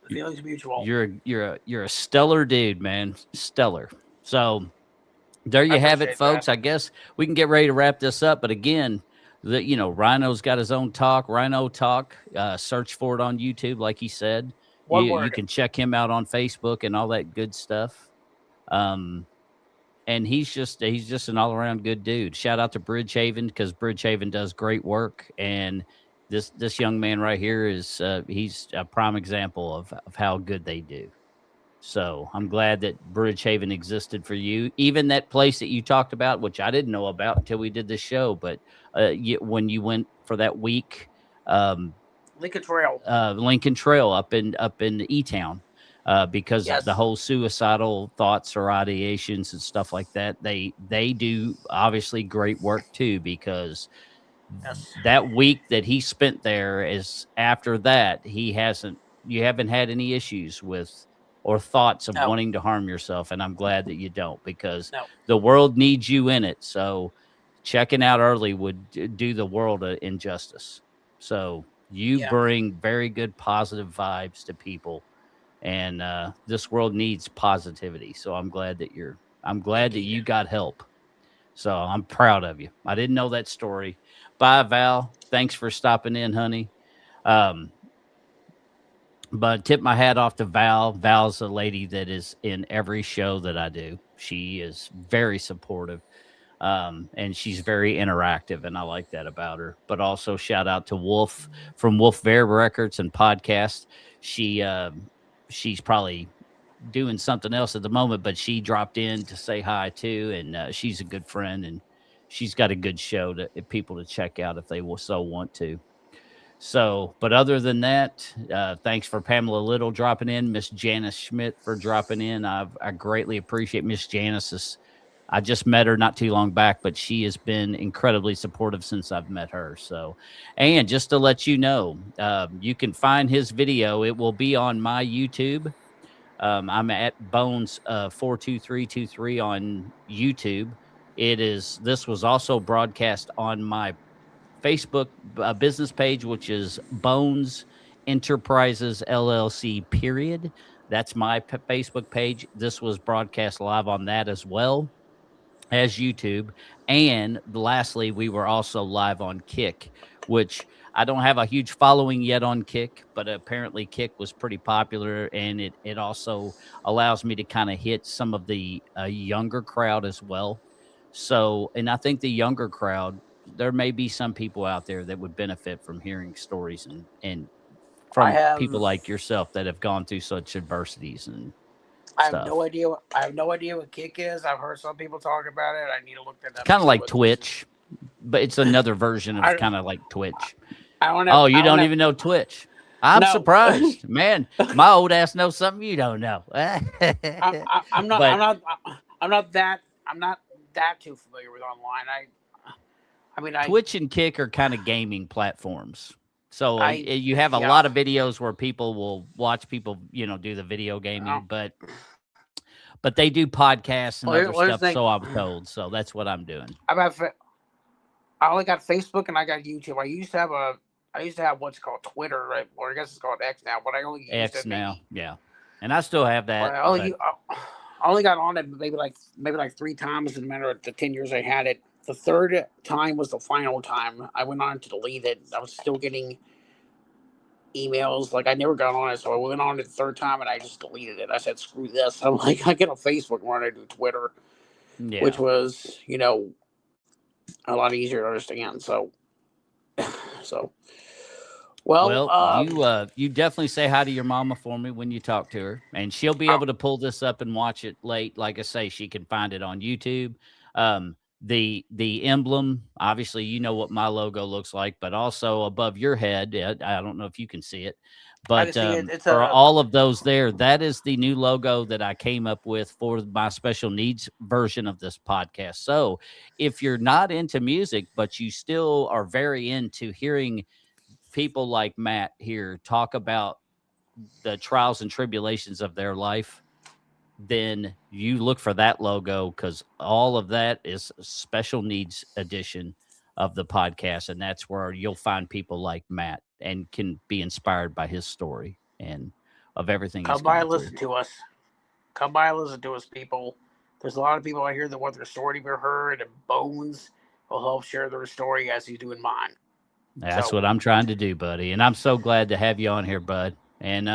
the You- feeling is mutual. you're a stellar dude, man. Stellar. So there I you have it, appreciate that. folks. I guess we can get ready to wrap this up. But again, Rhino's got his own talk, Rhino Talk. Search for it on YouTube, like he said. One You word. can check him out on Facebook and all that good stuff. Um, and he's just an all around good dude. Shout out to Bridgehaven because Bridgehaven does great work, and this young man right here is he's a prime example of how good they do. So I'm glad that Bridgehaven existed for you. Even that place that you talked about, which I didn't know about until we did this show, but when you went for that week, um, Lincoln Trail. Lincoln Trail up in E Town, because of the Yes. whole suicidal thoughts or ideations and stuff like that. They do obviously great work too because Yes. that week that he spent there is after that you haven't had any issues with or thoughts of No. wanting to harm yourself, and I'm glad that you don't because No. the world needs you in it. So checking out early would do the world an injustice. So you Yeah. bring very good positive vibes to people, and this world needs positivity. So I'm glad that Indeed. you got help. So I'm proud of you. I didn't know that story. Bye, Val. Thanks for stopping in, honey. Um, but tip my hat off to Val. Val's a lady that is in every show that I do. She is very supportive, and she's very interactive, and I like that about her. But also shout out to Wolf from Wolf Bear Records and Podcast. She's probably doing something else at the moment, but she dropped in to say hi too, and she's a good friend, and she's got a good show to people to check out if they will so want to. So, but other than that, thanks for Pamela Little dropping in, Miss Janice Schmidt for dropping in. I greatly appreciate Miss Janice. I just met her not too long back, but she has been incredibly supportive since I've met her. So, and just to let you know, you can find his video. It will be on my YouTube. I'm at Bones 42323 on YouTube. This was also broadcast on my Facebook business page, which is Bones Enterprises LLC. Period. That's my Facebook page. This was broadcast live on that as well as YouTube. And lastly, we were also live on Kick, which I don't have a huge following yet on Kick, but apparently Kick was pretty popular, and it also allows me to kind of hit some of the younger crowd as well. So, and I think the younger crowd there may be some people out there that would benefit from hearing stories and I from people have like yourself that have gone through such adversities and I have no stuff. idea. I have no idea what kick is. I've heard some people talk about it. I need to look that It's up and kind of see like what this is. Twitch, but it's another version of I kind of like Twitch. I don't have. Oh, you I don't don't have. even know Twitch? I'm No, surprised, man. My old ass knows something you don't know. I'm not. But I'm not that. I'm not that too familiar with online. I mean, Twitch and Kick are kind of gaming platforms. So you have a yeah. lot of videos where people will watch people, do the video Uh, gaming, but they do podcasts and other here's stuff. the thing. So I was told. So that's what I'm doing. I've had, I only got Facebook and I got YouTube. I used to have what's called Twitter, right? Or I guess it's called X now, but I only used X it now, maybe. yeah, and I still have But that. But I only got on it maybe like three times in the matter of the 10 years I had it. The third time was the final time. I went on to delete it. I was still getting emails. Like I never got on it, so I went on it the third time and I just deleted it. I said, "Screw this!" I'm like, I get on Facebook more than I do Twitter, which yeah. was a lot easier to understand. So, so well, Well, you definitely say hi to your mama for me when you talk to her, and she'll be uh, able to pull this up and watch it late. Like I say, she can find it on YouTube. The emblem, obviously, you know what my logo looks like, but also above your head, I don't know if you can see it, I can but see it. It's for a all of those there, that is the new logo that I came up with for my special needs version of this podcast. So if you're not into music, but you still are very into hearing people like Matt here talk about the trials and tribulations of their life, then you look for that logo because all of that is special needs edition of the podcast. And that's where you'll find people like Matt and can be inspired by his story and of everything he's come by gone and through. listen to us. Come by and listen to us, people. There's a lot of people out here that want their story to be heard, and Bones will help share their story as he's doing mine. That's So, what I'm trying to do, buddy. And I'm so glad to have you on here, bud. And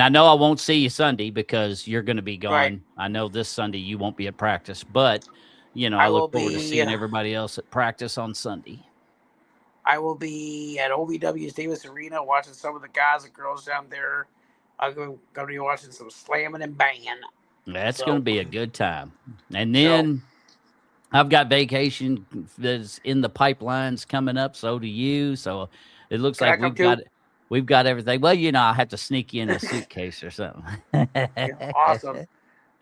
I know I won't see you Sunday because you're going to be right, gone. I know this Sunday you won't be at practice, but I I will look forward to be seeing everybody else at practice on Sunday. I will be at OVW's Davis Arena watching some of the guys and girls down there. I'm going to be watching some slamming and banging. That's going to So, be a good time. And so then I've got vacation that's in the pipelines coming up. So do you. So it looks can like I come too? we've got everything. Well, I have to sneak you in a suitcase or something. Yeah, awesome.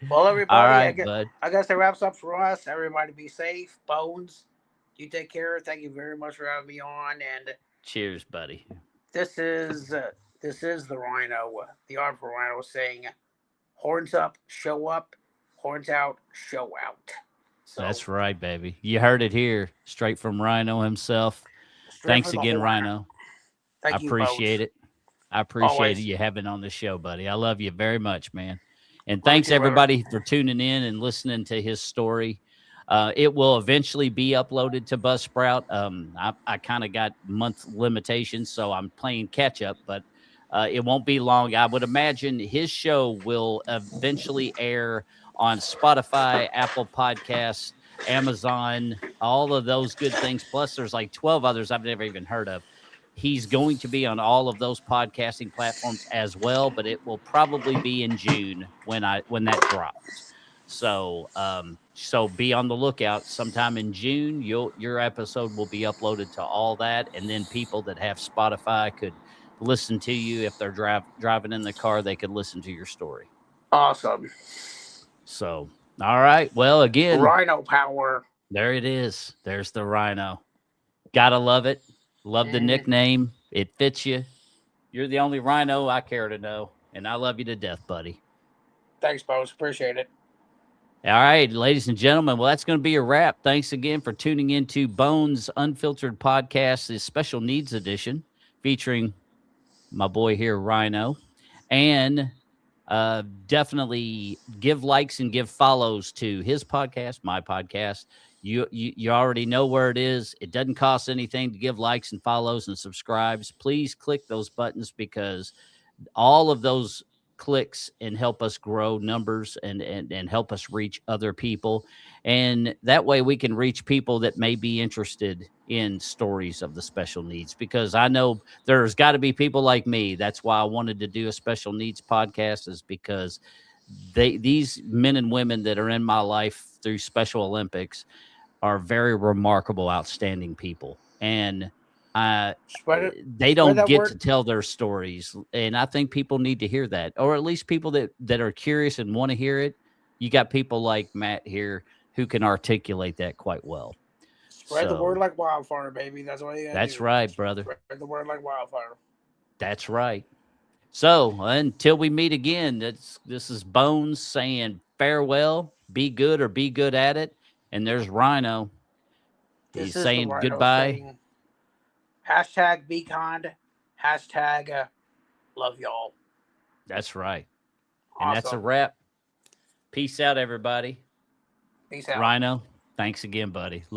Well, All everybody, right, bud. I guess that wraps up for us. Everybody, be safe. Bones, you take care. Thank you very much for having me on. And Cheers, buddy. this is uh, this is the Rhino, the art for Rhino, saying, "Horns up, show up. Horns out, show out." So That's right, baby. You heard it here, straight from Rhino himself. straight Thanks from the again, horn. Rhino. I Thank you, appreciate Bones. it. I appreciate Always you having on the show, buddy. I love you very much, man. And love you thanks too, brother. everybody for tuning in and listening to his story. It will eventually be uploaded to Buzzsprout. I kind of got month limitations, so I'm playing catch up, but it won't be long. I would imagine his show will eventually air on Spotify, Apple Podcasts, Amazon, all of those good things. Plus, there's like 12 others I've never even heard of. He's going to be on all of those podcasting platforms as well, but it will probably be in June when that drops. So be on the lookout. Sometime in June, your episode will be uploaded to all that, and then people that have Spotify could listen to you if they're driving in the car. They could listen to your story. Awesome. So, all right. Well, again, Rhino power. there it is. There's the Rhino. Gotta love it. Love the Mm. nickname. It fits you. You're the only Rhino I care to know, and I love you to death, buddy. Thanks, Bones. Appreciate it. All right, ladies and gentlemen. Well, that's going to be a wrap. Thanks again for tuning into Bones Unfiltered Podcast, the special needs edition featuring my boy here, Rhino. And definitely give likes and give follows to his podcast, my podcast. You already know where it is. It doesn't cost anything to give likes and follows and subscribes. Please click those buttons because all of those clicks and help us grow numbers and help us reach other people. And that way we can reach people that may be interested in stories of the special needs, because I know there's got to be people like me. That's why I wanted to do a special needs podcast, is because these men and women that are in my life through Special Olympics are very remarkable, outstanding people. And uh, Spread it. they Spread don't that get to word. tell their stories. And I think people need to hear that, or at least people that are curious and want to hear it. You got people like Matt here who can articulate that quite well. Spread the word So like wildfire, baby. That's what you gotta that's do. right, brother. Spread the word like wildfire. That's right. So until we meet again, this is Bones saying farewell. Be good or be good at it. And there's Rhino. This He's is the saying Rhino goodbye. saying hashtag be kind. Hashtag love y'all. That's right. And that's a Awesome. wrap. Peace out, everybody. Peace out. Rhino, thanks again, buddy.